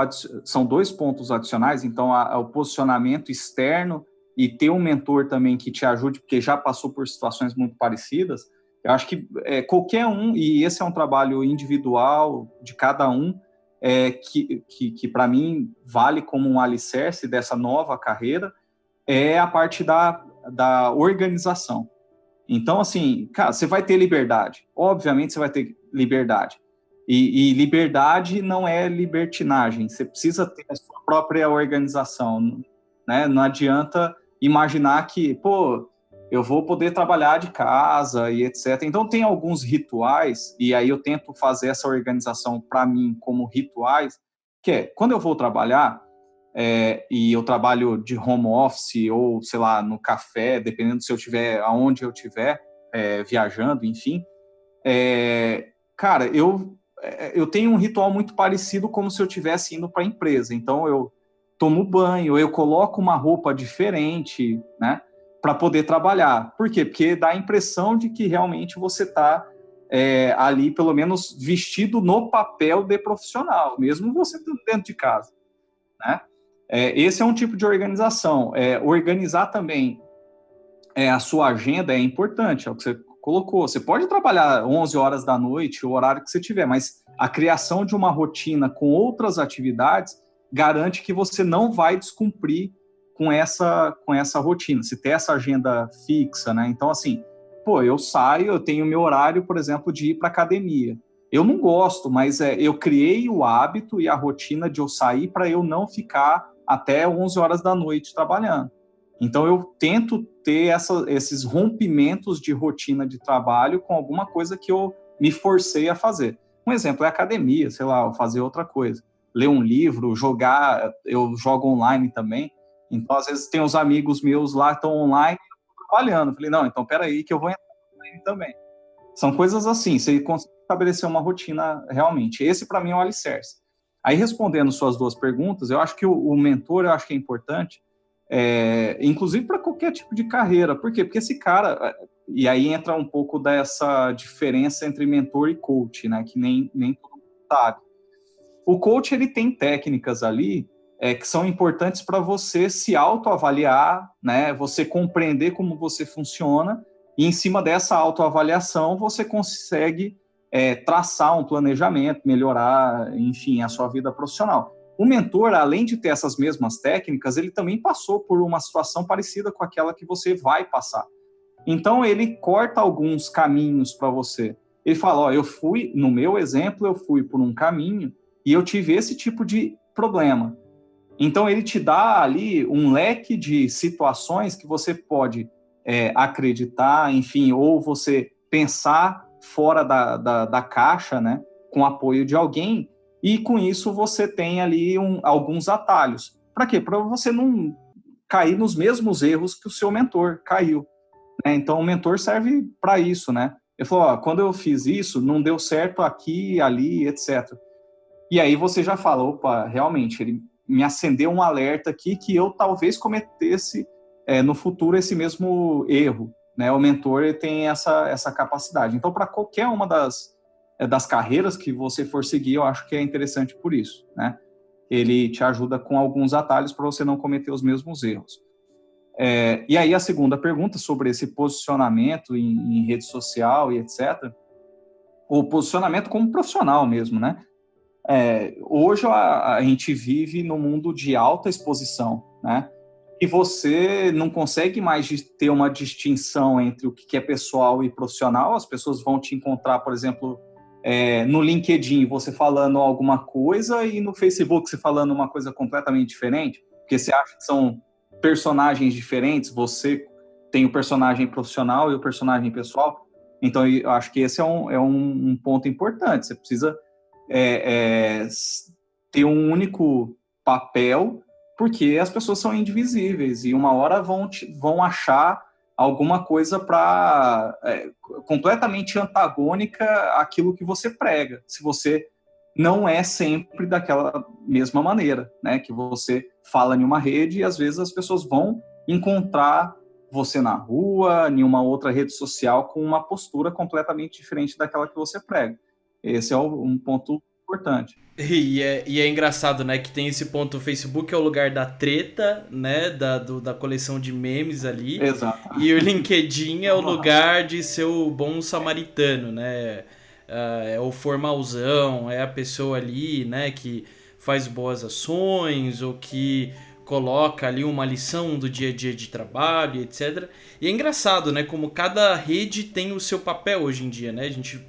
são dois pontos adicionais, então o posicionamento externo e ter um mentor também que te ajude, porque já passou por situações muito parecidas. Eu acho que qualquer um, e esse é um trabalho individual de cada um, que para mim vale como um alicerce dessa nova carreira, é a parte da organização. Então, assim, cara, você vai ter liberdade. Obviamente você vai ter liberdade. E liberdade não é libertinagem. Você precisa ter a sua própria organização, né? Não adianta imaginar que, pô, eu vou poder trabalhar de casa e etc. Então, tem alguns rituais, e aí eu tento fazer essa organização para mim como rituais, que é, quando eu vou trabalhar, e eu trabalho de home office ou, sei lá, no café, dependendo se eu estiver, aonde eu estiver, viajando, enfim, cara, eu tenho um ritual muito parecido como se eu estivesse indo para a empresa. Então, eu tomo banho, eu coloco uma roupa diferente, né, para poder trabalhar. Por quê? Porque dá a impressão de que realmente você está ali, pelo menos, vestido no papel de profissional, mesmo você dentro de casa, né? Esse é um tipo de organização. Organizar também a sua agenda é importante, é o que você colocou. Você pode trabalhar 11 horas da noite, o horário que você tiver, mas a criação de uma rotina com outras atividades garante que você não vai descumprir com essa rotina. Se tem essa agenda fixa, né? Então, assim, pô, eu saio, eu tenho meu horário, por exemplo, de ir para academia. Eu não gosto, mas eu criei o hábito e a rotina de eu sair para eu não ficar até 11 horas da noite trabalhando. Então, eu tento ter esses rompimentos de rotina de trabalho com alguma coisa que eu me forcei a fazer. Um exemplo é academia, sei lá, fazer outra coisa. Ler um livro, jogar, eu jogo online também. Então, às vezes, tem uns amigos meus lá que estão online trabalhando. Eu falei, não, então peraí que eu vou entrar online também. São coisas assim, você consegue estabelecer uma rotina realmente. Esse, para mim, é o alicerce. Aí, respondendo suas duas perguntas, eu acho que o mentor, eu acho que é importante, inclusive para qualquer tipo de carreira. Por quê? Porque esse cara, e aí entra um pouco dessa diferença entre mentor e coach, né? Que nem todo mundo sabe. O coach, ele tem técnicas ali que são importantes para você se autoavaliar, né? Você compreender como você funciona, e em cima dessa autoavaliação você consegue traçar um planejamento, melhorar, enfim, a sua vida profissional. O mentor, além de ter essas mesmas técnicas, ele também passou por uma situação parecida com aquela que você vai passar. Então, ele corta alguns caminhos para você. Ele fala, ó, no meu exemplo, eu fui por um caminho e eu tive esse tipo de problema. Então, ele te dá ali um leque de situações que você pode acreditar, enfim, ou você pensar fora da caixa, né, com apoio de alguém, e com isso você tem ali alguns atalhos. Para quê? Para você não cair nos mesmos erros que o seu mentor caiu, né? Então, o mentor serve para isso, né? Ele falou, ó, quando eu fiz isso, não deu certo aqui, ali, etc. E aí você já fala, opa, realmente, ele me acendeu um alerta aqui que eu talvez cometesse no futuro esse mesmo erro, né? O mentor ele tem essa capacidade. Então, para qualquer uma das carreiras que você for seguir, eu acho que é interessante por isso, né? Ele te ajuda com alguns atalhos para você não cometer os mesmos erros. E aí a segunda pergunta sobre esse posicionamento em rede social e etc. o posicionamento como profissional mesmo, né? Hoje a gente vive num mundo de alta exposição, né? E você não consegue mais ter uma distinção entre o que é pessoal e profissional. As pessoas vão te encontrar, por exemplo, no LinkedIn você falando alguma coisa e no Facebook você falando uma coisa completamente diferente, porque você acha que são personagens diferentes, você tem o personagem profissional e o personagem pessoal. Então, eu acho que esse é um ponto importante. Você precisa ter um único papel, porque as pessoas são indivisíveis e uma hora vão achar alguma coisa completamente antagônica àquilo que você prega, se você não é sempre daquela mesma maneira, né? Que você fala em uma rede e às vezes as pessoas vão encontrar você na rua, em uma outra rede social, com uma postura completamente diferente daquela que você prega. Esse é um ponto importante. E é engraçado, né, que tem esse ponto, o Facebook é o lugar da treta, né, da coleção de memes ali. Exato. E o LinkedIn é o lugar de ser o bom samaritano, né, é o formalzão, é a pessoa ali, né, que faz boas ações, ou que coloca ali uma lição do dia a dia de trabalho, etc. E é engraçado, né, como cada rede tem o seu papel hoje em dia, né, a gente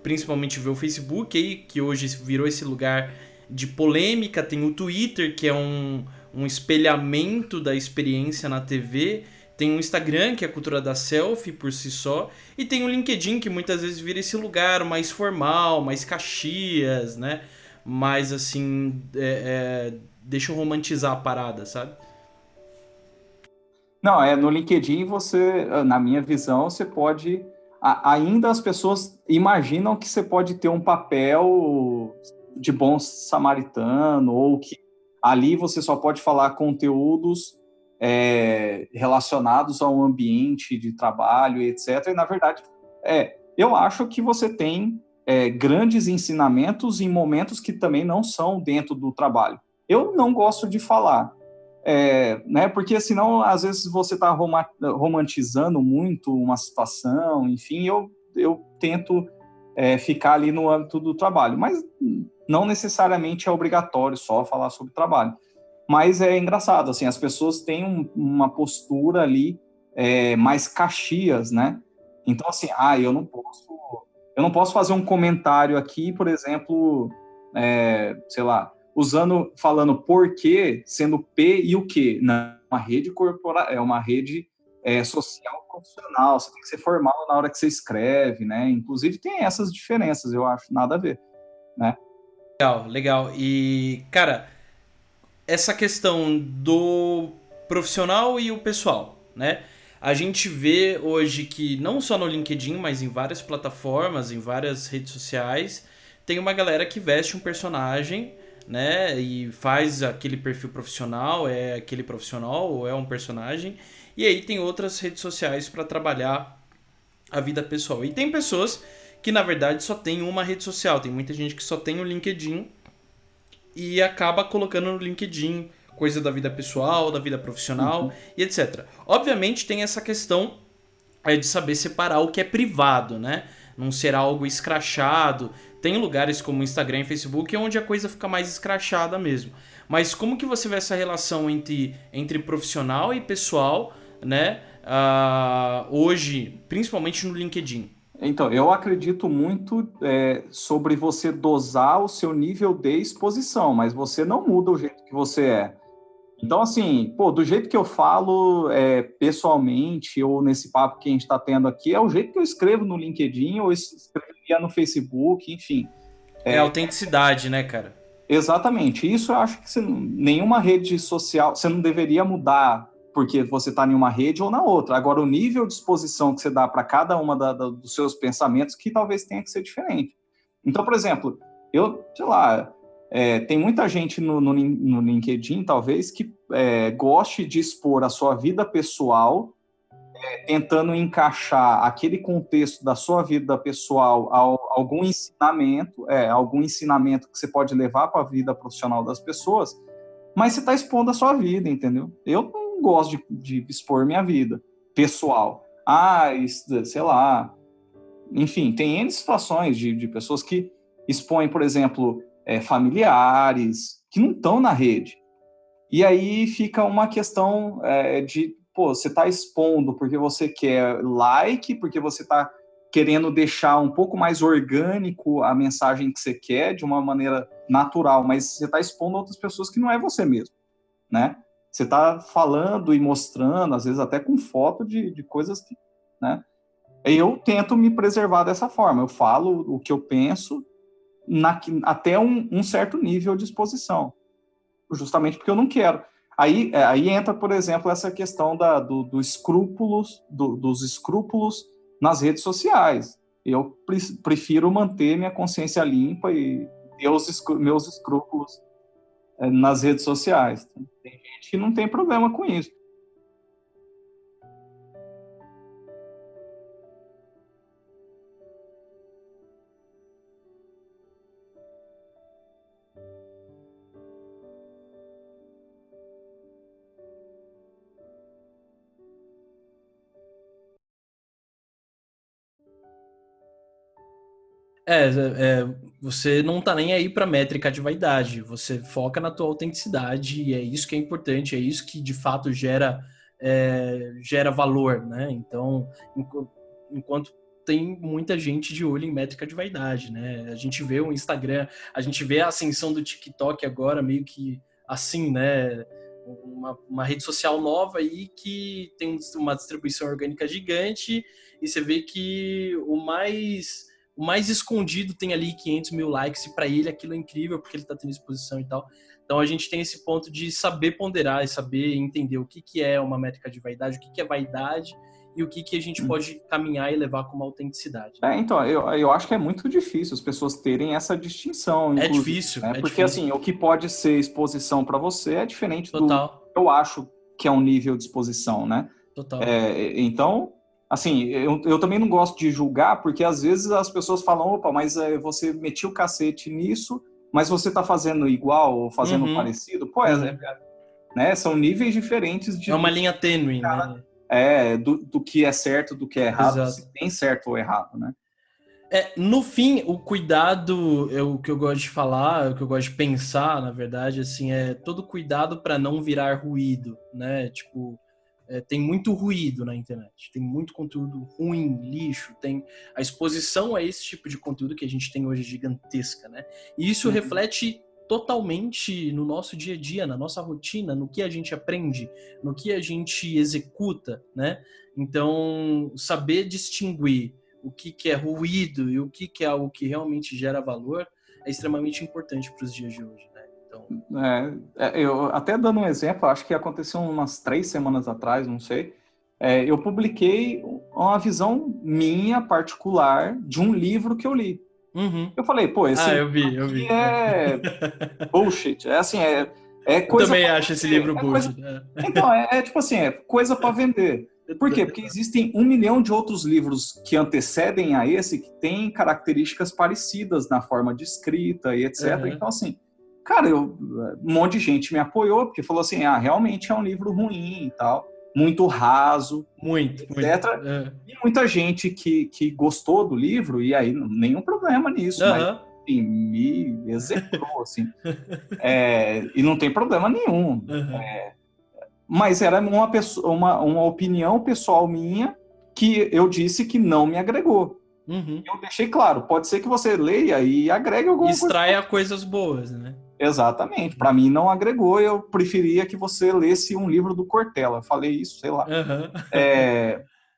principalmente vê o Facebook aí, que hoje virou esse lugar de polêmica, tem o Twitter, que é um espelhamento da experiência na TV, tem o Instagram, que é a cultura da selfie por si só, e tem o LinkedIn, que muitas vezes vira esse lugar mais formal, mais Caxias, né? Mais assim, deixa eu romantizar a parada, sabe? Não, no LinkedIn você, na minha visão, você pode... Ainda as pessoas imaginam que você pode ter um papel de bom samaritano, ou que ali você só pode falar conteúdos relacionados ao ambiente de trabalho, etc. E, na verdade, eu acho que você tem grandes ensinamentos em momentos que também não são dentro do trabalho. Eu não gosto de falar, né, porque senão às vezes você está romantizando muito uma situação, enfim, eu tento ficar ali no âmbito do trabalho, mas não necessariamente é obrigatório só falar sobre trabalho. Mas é engraçado, assim, as pessoas têm uma postura ali mais Caxias, né? Então, assim, eu não posso fazer um comentário aqui, por exemplo, sei lá, falando porquê, sendo P e o quê? Não, uma rede uma rede social profissional, você tem que ser formal na hora que você escreve, né? Inclusive tem essas diferenças, eu acho, nada a ver, né? Legal, legal. E, cara, essa questão do profissional e o pessoal, né? A gente vê hoje que não só no LinkedIn, mas em várias plataformas, em várias redes sociais, tem uma galera que veste um personagem, né? E faz aquele perfil profissional, é aquele profissional ou é um personagem. E aí tem outras redes sociais para trabalhar a vida pessoal. E tem pessoas que na verdade só tem uma rede social. Tem muita gente que só tem o LinkedIn e acaba colocando no LinkedIn coisa da vida pessoal, da vida profissional e etc. Obviamente tem essa questão de saber separar o que é privado, né? Não ser algo escrachado. Tem lugares como Instagram e Facebook onde a coisa fica mais escrachada mesmo. Mas como que você vê essa relação entre profissional e pessoal, né? Hoje, principalmente no LinkedIn? Então, eu acredito muito sobre você dosar o seu nível de exposição, mas você não muda o jeito que você é. Então, assim, do jeito que eu falo pessoalmente, ou nesse papo que a gente está tendo aqui, é o jeito que eu escrevo no LinkedIn, ou escreveria no Facebook, enfim. É autenticidade, né, cara? Exatamente. Isso eu acho que nenhuma rede social, você não deveria mudar porque você está em uma rede ou na outra. Agora, o nível de exposição que você dá para cada uma dos seus pensamentos, que talvez tenha que ser diferente. Então, por exemplo, sei lá, tem muita gente no LinkedIn, talvez, que goste de expor a sua vida pessoal, tentando encaixar aquele contexto da sua vida pessoal a algum ensinamento que você pode levar para a vida profissional das pessoas, mas você está expondo a sua vida, entendeu? Eu não gosto de expor minha vida pessoal. Sei lá, enfim, tem N situações de pessoas que expõem, por exemplo, familiares que não estão na rede. E aí fica uma questão de, pô, você está expondo porque você quer like, porque você está querendo deixar um pouco mais orgânico a mensagem que você quer, de uma maneira natural, mas você está expondo outras pessoas que não é você mesmo, né? Você está falando e mostrando, às vezes até com foto de coisas que, né? Eu tento me preservar dessa forma, eu falo o que eu penso até um certo nível de exposição, justamente porque eu não quero. Aí entra, por exemplo, essa questão dos escrúpulos nas redes sociais. Eu prefiro manter minha consciência limpa e ter meus escrúpulos nas redes sociais. Tem gente que não tem problema com isso. Você não tá nem aí pra métrica de vaidade, você foca na tua autenticidade e é isso que é importante, é isso que de fato gera valor, né? Então, enquanto tem muita gente de olho em métrica de vaidade, né? A gente vê o Instagram, a gente vê a ascensão do TikTok agora meio que assim, né? Uma rede social nova aí que tem uma distribuição orgânica gigante e você vê que o mais escondido tem ali 500 mil likes e para ele aquilo é incrível porque ele tá tendo exposição e tal. Então a gente tem esse ponto de saber ponderar e saber entender o que é uma métrica de vaidade, o que é vaidade e o que a gente pode caminhar e levar como autenticidade. Então, eu acho que é muito difícil as pessoas terem essa distinção, inclusive. É difícil, né? Porque, difícil. assim, o que pode ser exposição para você é diferente Total. do que eu acho que é um nível de exposição, né? Total. Então, assim, eu também não gosto de julgar, porque às vezes as pessoas falam, opa, mas você metiu o cacete nisso, mas você tá fazendo igual ou fazendo parecido. Pô, né? São níveis diferentes de... É uma linha tênue, né? Do que é certo, do que é errado, Exato. se tem certo ou errado, né? No fim, o cuidado, o que eu gosto de falar, o que eu gosto de pensar, na verdade, assim, é todo cuidado para não virar ruído, né? Tipo, tem muito ruído na internet, tem muito conteúdo ruim, lixo, tem a exposição a esse tipo de conteúdo que a gente tem hoje gigantesca, né? E isso reflete totalmente no nosso dia a dia, na nossa rotina, no que a gente aprende, no que a gente executa, né? Então, saber distinguir o que é ruído e o que é algo que realmente gera valor é extremamente importante para os dias de hoje, né? Então... eu até dando um exemplo, acho que aconteceu umas 3 semanas atrás, não sei, eu publiquei uma visão minha particular de um livro que eu li. Eu falei, pô, esse eu vi. É bullshit, assim, Eu coisa também acho esse livro bullshit. Então, tipo assim, é coisa para vender. Por quê? Porque existem 1 milhão de outros livros que antecedem a esse que têm características parecidas na forma de escrita e etc. Então, assim, cara, um monte de gente me apoiou, porque falou assim, realmente é um livro ruim e tal, muito raso, etc. E muita gente que gostou do livro, e aí nenhum problema nisso, mas assim, me execrou, assim. E não tem problema nenhum. Mas era uma opinião pessoal minha que eu disse que não me agregou. Eu deixei claro, pode ser que você leia e agregue alguma coisa. Extraia coisas boas, né? Exatamente. Para mim não agregou, eu preferia que você lesse um livro do Cortella. Eu falei isso, sei lá.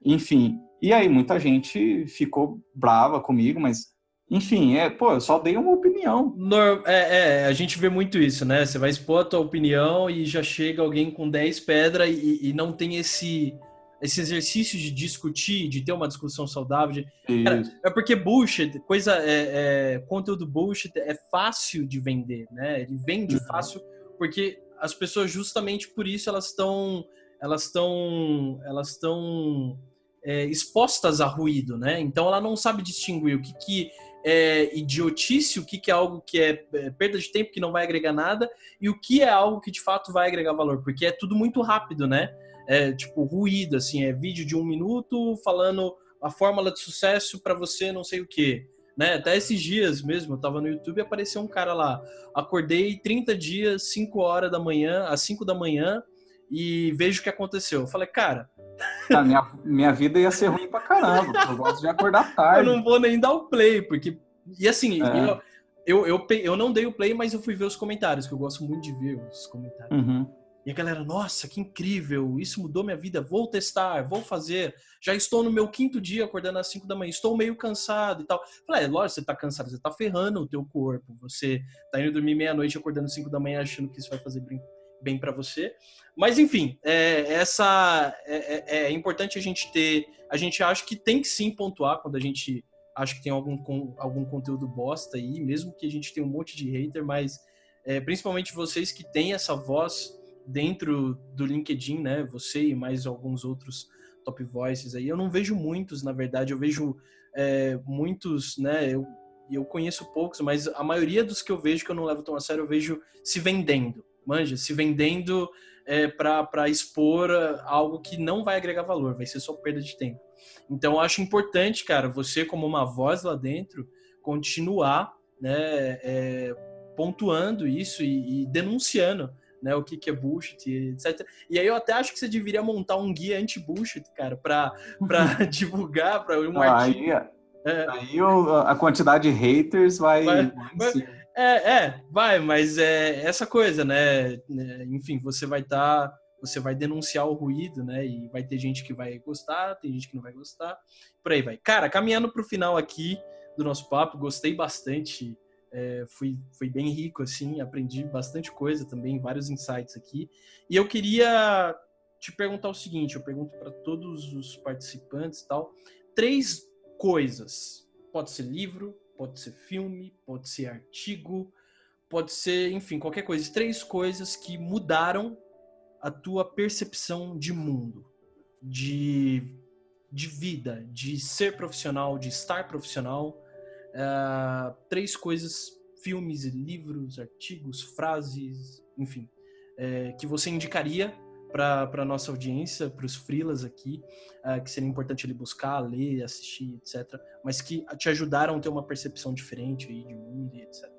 Enfim. E aí muita gente ficou brava comigo, mas... Enfim, eu só dei uma opinião. A gente vê muito isso, né? Você vai expor a tua opinião e já chega alguém com 10 pedras e não tem esse exercício de discutir, de ter uma discussão saudável. Cara, é porque bullshit, conteúdo bullshit é fácil de vender, né? Ele vende fácil porque as pessoas, justamente por isso, elas estão expostas a ruído, né? Então ela não sabe distinguir o que é idiotice, o que é algo que é perda de tempo, que não vai agregar nada, e o que é algo que de fato vai agregar valor, porque é tudo muito rápido, né? Tipo ruído, assim, é vídeo de 1 minuto falando a fórmula de sucesso para você não sei o quê. Né? Até esses dias mesmo, eu tava no YouTube e apareceu um cara lá. Acordei 30 dias, 5 horas da manhã, às 5 da manhã, e vejo o que aconteceu. Eu falei, cara... minha vida ia ser ruim pra caramba, porque eu gosto de acordar tarde. Eu não vou nem dar o play, porque... E assim, eu não dei o play, mas eu fui ver os comentários, que eu gosto muito de ver os comentários. Uhum. E a galera, nossa, que incrível, isso mudou minha vida, vou testar, vou fazer. Já estou no meu 5º dia acordando às 5 da manhã, estou meio cansado e tal. Falei, lógico, você tá cansado, você tá ferrando o teu corpo, você tá indo dormir meia-noite acordando às 5 da manhã achando que isso vai fazer bem para você. Mas enfim, é importante a gente ter, a gente acha que tem que sim pontuar quando a gente acha que tem algum conteúdo bosta aí, mesmo que a gente tenha um monte de hater, mas principalmente vocês que têm essa voz dentro do LinkedIn, né, você e mais alguns outros top voices aí, eu não vejo muitos, na verdade, eu vejo muitos, né, eu conheço poucos, mas a maioria dos que eu vejo que eu não levo tão a sério, eu vejo se vendendo, se vendendo para expor algo que não vai agregar valor, vai ser só perda de tempo. Então, eu acho importante, cara, você como uma voz lá dentro, continuar, né, pontuando isso e denunciando, né, o que é bullshit, etc. E aí eu até acho que você deveria montar um guia anti-bullshit, cara, para divulgar para um artigo. Aí a quantidade de haters vai mas essa coisa, né? Enfim, você vai denunciar o ruído, né? E vai ter gente que vai gostar, tem gente que não vai gostar, por aí vai. Cara, caminhando para o final aqui do nosso papo, gostei bastante. Fui bem rico, assim, aprendi bastante coisa também, vários insights aqui. E eu queria te perguntar o seguinte, eu pergunto para todos os participantes e tal, 3 coisas, pode ser livro, pode ser filme, pode ser artigo, pode ser, enfim, qualquer coisa, 3 coisas que mudaram a tua percepção de mundo, de vida, de ser profissional, de estar profissional. 3 coisas, filmes, livros, artigos, frases, enfim, que você indicaria para a nossa audiência, para os freelas aqui, que seria importante ele buscar, ler, assistir, etc., mas que te ajudaram a ter uma percepção diferente aí de mundo e etc.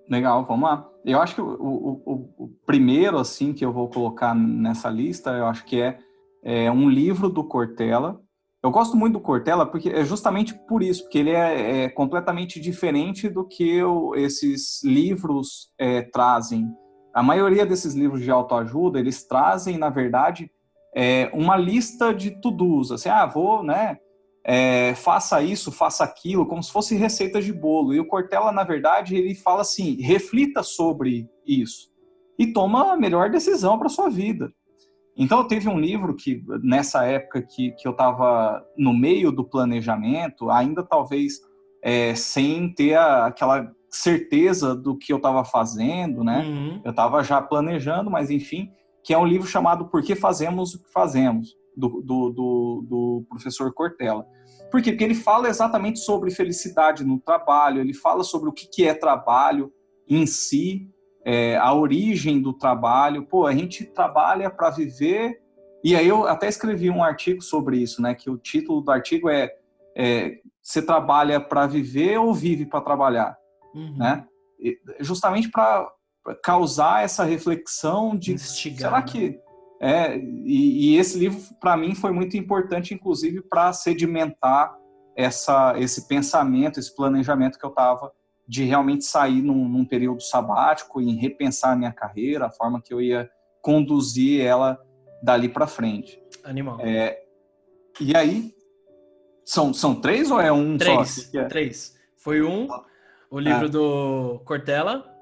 Legal, vamos lá. Eu acho que o primeiro, assim, que eu vou colocar nessa lista, eu acho que é um livro do Cortella. Eu gosto muito do Cortella porque é justamente por isso, porque ele é completamente diferente do que esses livros trazem. A maioria desses livros de autoajuda, eles trazem, na verdade, uma lista de to-dos, assim, vou, né, faça isso, faça aquilo, como se fosse receitas de bolo. E o Cortella, na verdade, ele fala assim, reflita sobre isso e toma a melhor decisão para sua vida. Então, eu teve um livro que, nessa época que eu estava no meio do planejamento, ainda talvez sem ter aquela certeza do que eu estava fazendo, né? Uhum. Eu estava já planejando, mas enfim, que é um livro chamado Por que Fazemos o que Fazemos, do professor Cortella. Por quê? Porque ele fala exatamente sobre felicidade no trabalho, ele fala sobre o que é trabalho em si, a origem do trabalho. Pô, a gente trabalha para viver, e aí eu até escrevi um artigo sobre isso, né? Que o título do artigo você trabalha para viver ou vive para trabalhar? Uhum. Né? Justamente para causar essa reflexão de instigar, será que e esse livro para mim foi muito importante, inclusive para sedimentar esse pensamento, esse planejamento que eu estava de realmente sair num período sabático e repensar a minha carreira, a forma que eu ia conduzir ela dali para frente. Animal. E aí, são 3 ou é um 3, só? 3. Foi o livro do Cortella.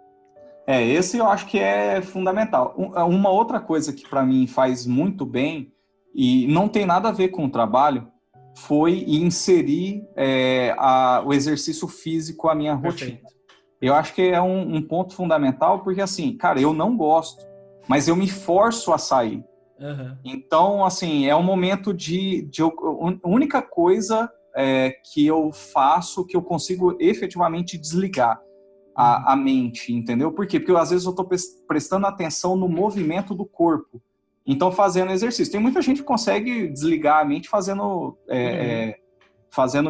Esse eu acho que é fundamental. Uma outra coisa que para mim faz muito bem, e não tem nada a ver com o trabalho, foi inserir o exercício físico à minha rotina. Eu acho que é um ponto fundamental, porque assim, cara, eu não gosto, mas eu me forço a sair. Uhum. Então, assim, é um momento a única coisa que eu faço, que eu consigo efetivamente desligar a mente, entendeu? Por quê? Porque às vezes eu estou prestando atenção no movimento do corpo. Então, fazendo exercício. Tem muita gente que consegue desligar a mente fazendo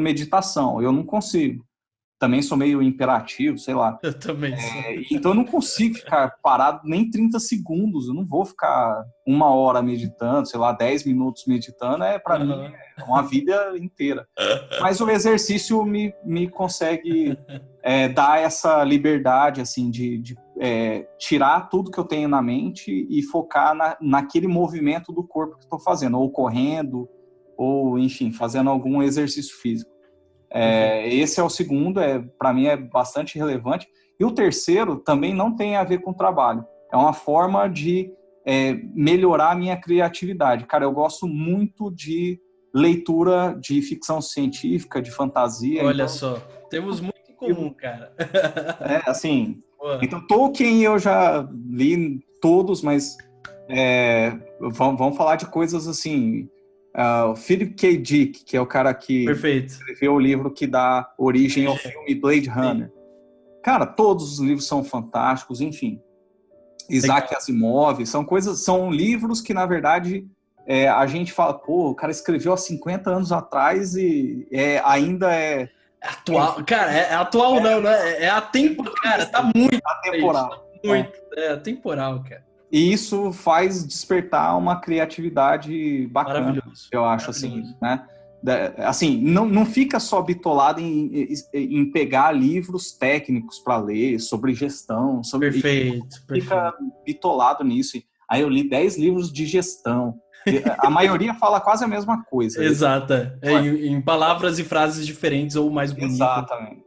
meditação. Eu não consigo. Também sou meio imperativo, sei lá. Eu também sou. Então, eu não consigo ficar parado nem 30 segundos. Eu não vou ficar 1 hora meditando, sei lá, 10 minutos meditando. Para mim, é uma vida inteira. Mas o exercício me consegue dar essa liberdade, assim, de tirar tudo que eu tenho na mente e focar naquele movimento do corpo que estou fazendo, ou correndo, ou, enfim, fazendo algum exercício físico. Esse é o segundo, para mim é bastante relevante. E o terceiro também não tem a ver com trabalho. É uma forma de melhorar a minha criatividade. Cara, eu gosto muito de leitura de ficção científica, de fantasia. Olha só, temos muito em comum, cara. Assim, então Tolkien eu já li todos, mas vamos falar de coisas assim... o Philip K. Dick, que é o cara que escreveu o livro que dá origem ao filme Blade Runner. Sim. Cara, todos os livros são fantásticos, enfim. Isaac Asimov, são livros que, na verdade, a gente fala, pô, o cara escreveu há 50 anos atrás e ainda é... Atual, cara, atual não, né? É atemporal, cara, tá muito atemporal. Tá muito, atemporal, cara. E isso faz despertar uma criatividade bacana, eu acho, assim, né? Assim, não fica só bitolado em pegar livros técnicos para ler sobre gestão, perfeito. Fica bitolado nisso. Aí eu li 10 livros de gestão. A maioria fala quase a mesma coisa. Exato. Em palavras e frases diferentes ou mais bonitas. Exatamente.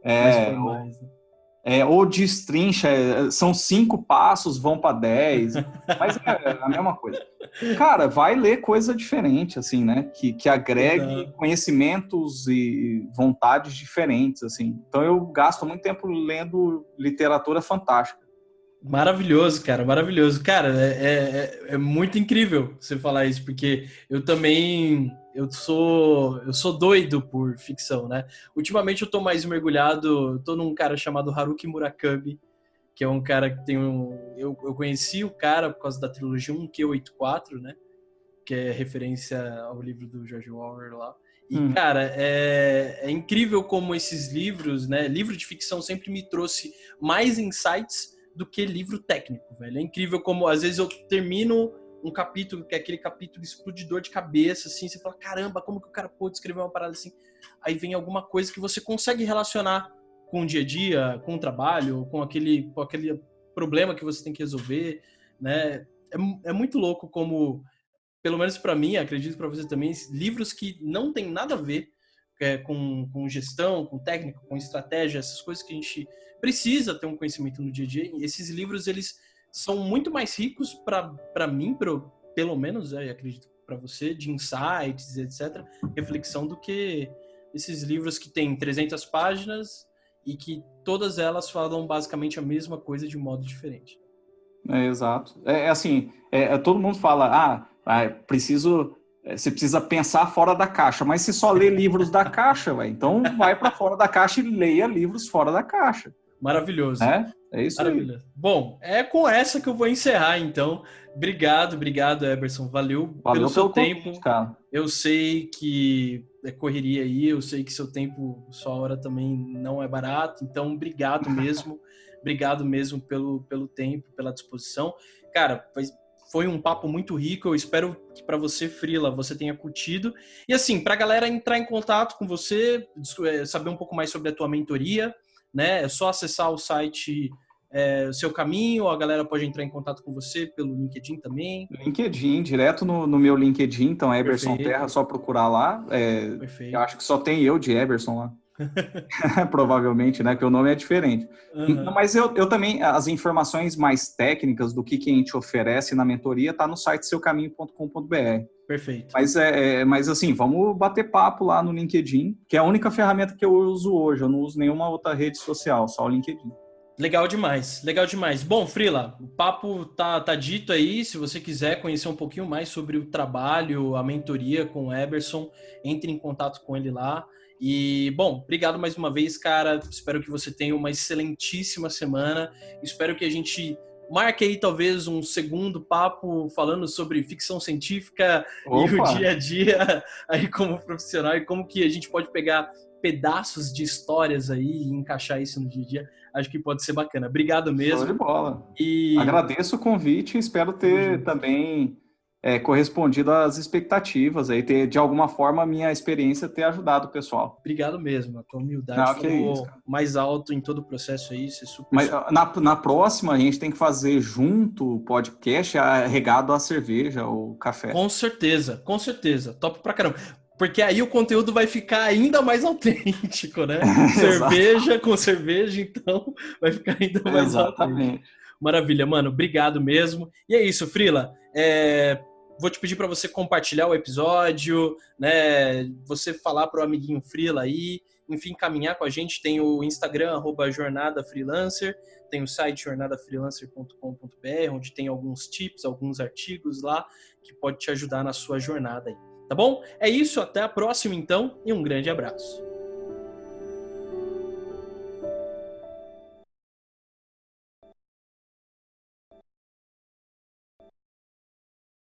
Ou destrincha, são 5 passos, vão para 10, mas é a mesma coisa. Cara, vai ler coisa diferente, assim, né? Que agregue conhecimentos e vontades diferentes, assim. Então eu gasto muito tempo lendo literatura fantástica. Maravilhoso, cara, maravilhoso. Cara, é muito incrível você falar isso, porque eu também... Eu sou doido por ficção, né? Ultimamente eu tô mais mergulhado, eu tô num cara chamado Haruki Murakami, que é um cara que tem eu conheci o cara por causa da trilogia 1Q84, né? Que é referência ao livro do George Orwell lá. E, cara, é incrível como esses livros, né? Livro de ficção sempre me trouxe mais insights do que livro técnico, velho. É incrível como, às vezes, eu termino um capítulo, que é aquele capítulo explodidor de cabeça, assim, você fala, caramba, como que o cara pôde escrever uma parada assim? Aí vem alguma coisa que você consegue relacionar com o dia a dia, com o trabalho, com aquele problema que você tem que resolver, né? É muito louco como, pelo menos para mim, acredito para você também, livros que não tem nada a ver com gestão, com técnica, com estratégia, essas coisas que a gente precisa ter um conhecimento no dia a dia, e esses livros, eles são muito mais ricos para mim, pelo menos, acredito para você, de insights, etc., reflexão, do que esses livros que têm 300 páginas e que todas elas falam basicamente a mesma coisa de um modo diferente. Exato. Assim, todo mundo fala, você precisa pensar fora da caixa, mas se só lê livros da caixa, então vai para fora da caixa e leia livros fora da caixa. Maravilhoso. É isso Maravilhoso. Aí. Bom, é com essa que eu vou encerrar, então. Obrigado, Eberson. Valeu pelo seu tempo. Cara. Eu sei que é correria aí, eu sei que seu tempo, sua hora também não é barato, então obrigado mesmo. Obrigado mesmo pelo tempo, pela disposição. Cara, foi um papo muito rico, eu espero que para você, Frila, você tenha curtido. E assim, para a galera entrar em contato com você, saber um pouco mais sobre a tua mentoria, né? É só acessar o site Seu Caminho, a galera pode entrar em contato com você pelo LinkedIn também. LinkedIn, direto no meu LinkedIn, então Eberson Terra, só procurar lá. Eu acho que só tem eu de Eberson lá. Provavelmente, né? Porque o nome é diferente. Uhum. Mas eu também, as informações mais técnicas do que a gente oferece na mentoria tá no site seucaminho.com.br. Perfeito. Mas assim, vamos bater papo lá no LinkedIn, que é a única ferramenta que eu uso hoje. Eu não uso nenhuma outra rede social, só o LinkedIn. Legal demais, legal demais. Bom, Frila, o papo tá dito aí. Se você quiser conhecer um pouquinho mais sobre o trabalho, a mentoria com o Eberson, entre em contato com ele lá. E, bom, obrigado mais uma vez, cara. Espero que você tenha uma excelentíssima semana. Espero que a gente marque aí talvez um segundo papo falando sobre ficção científica e o Opa! dia a dia aí como profissional e como que a gente pode pegar pedaços de histórias aí e encaixar isso no dia a dia. Acho que pode ser bacana. Obrigado Show de mesmo. bola. E Agradeço o convite e espero tamo ter junto. também correspondido às expectativas, aí ter, de alguma forma, a minha experiência ter ajudado o pessoal. Obrigado mesmo. A tua humildade Não, que é isso, falou cara. mais alto em todo o processo aí. Isso é super, Mas super. na próxima a gente tem que fazer junto o podcast regado à cerveja ou café. Com certeza, com certeza. Top pra caramba. Porque aí o conteúdo vai ficar ainda mais autêntico, né? Exato, Cerveja com cerveja, então vai ficar ainda mais autêntico. exatamente. Maravilha, mano. Obrigado mesmo. E é isso, Frila. Vou te pedir para você compartilhar o episódio, né? Você falar para o amiguinho Frila aí, enfim, caminhar com a gente. Tem o Instagram, @jornadafreelancer, tem o site jornadafreelancer.com.br, onde tem alguns tips, alguns artigos lá que pode te ajudar na sua jornada aí. Tá bom? É isso, até a próxima então e um grande abraço.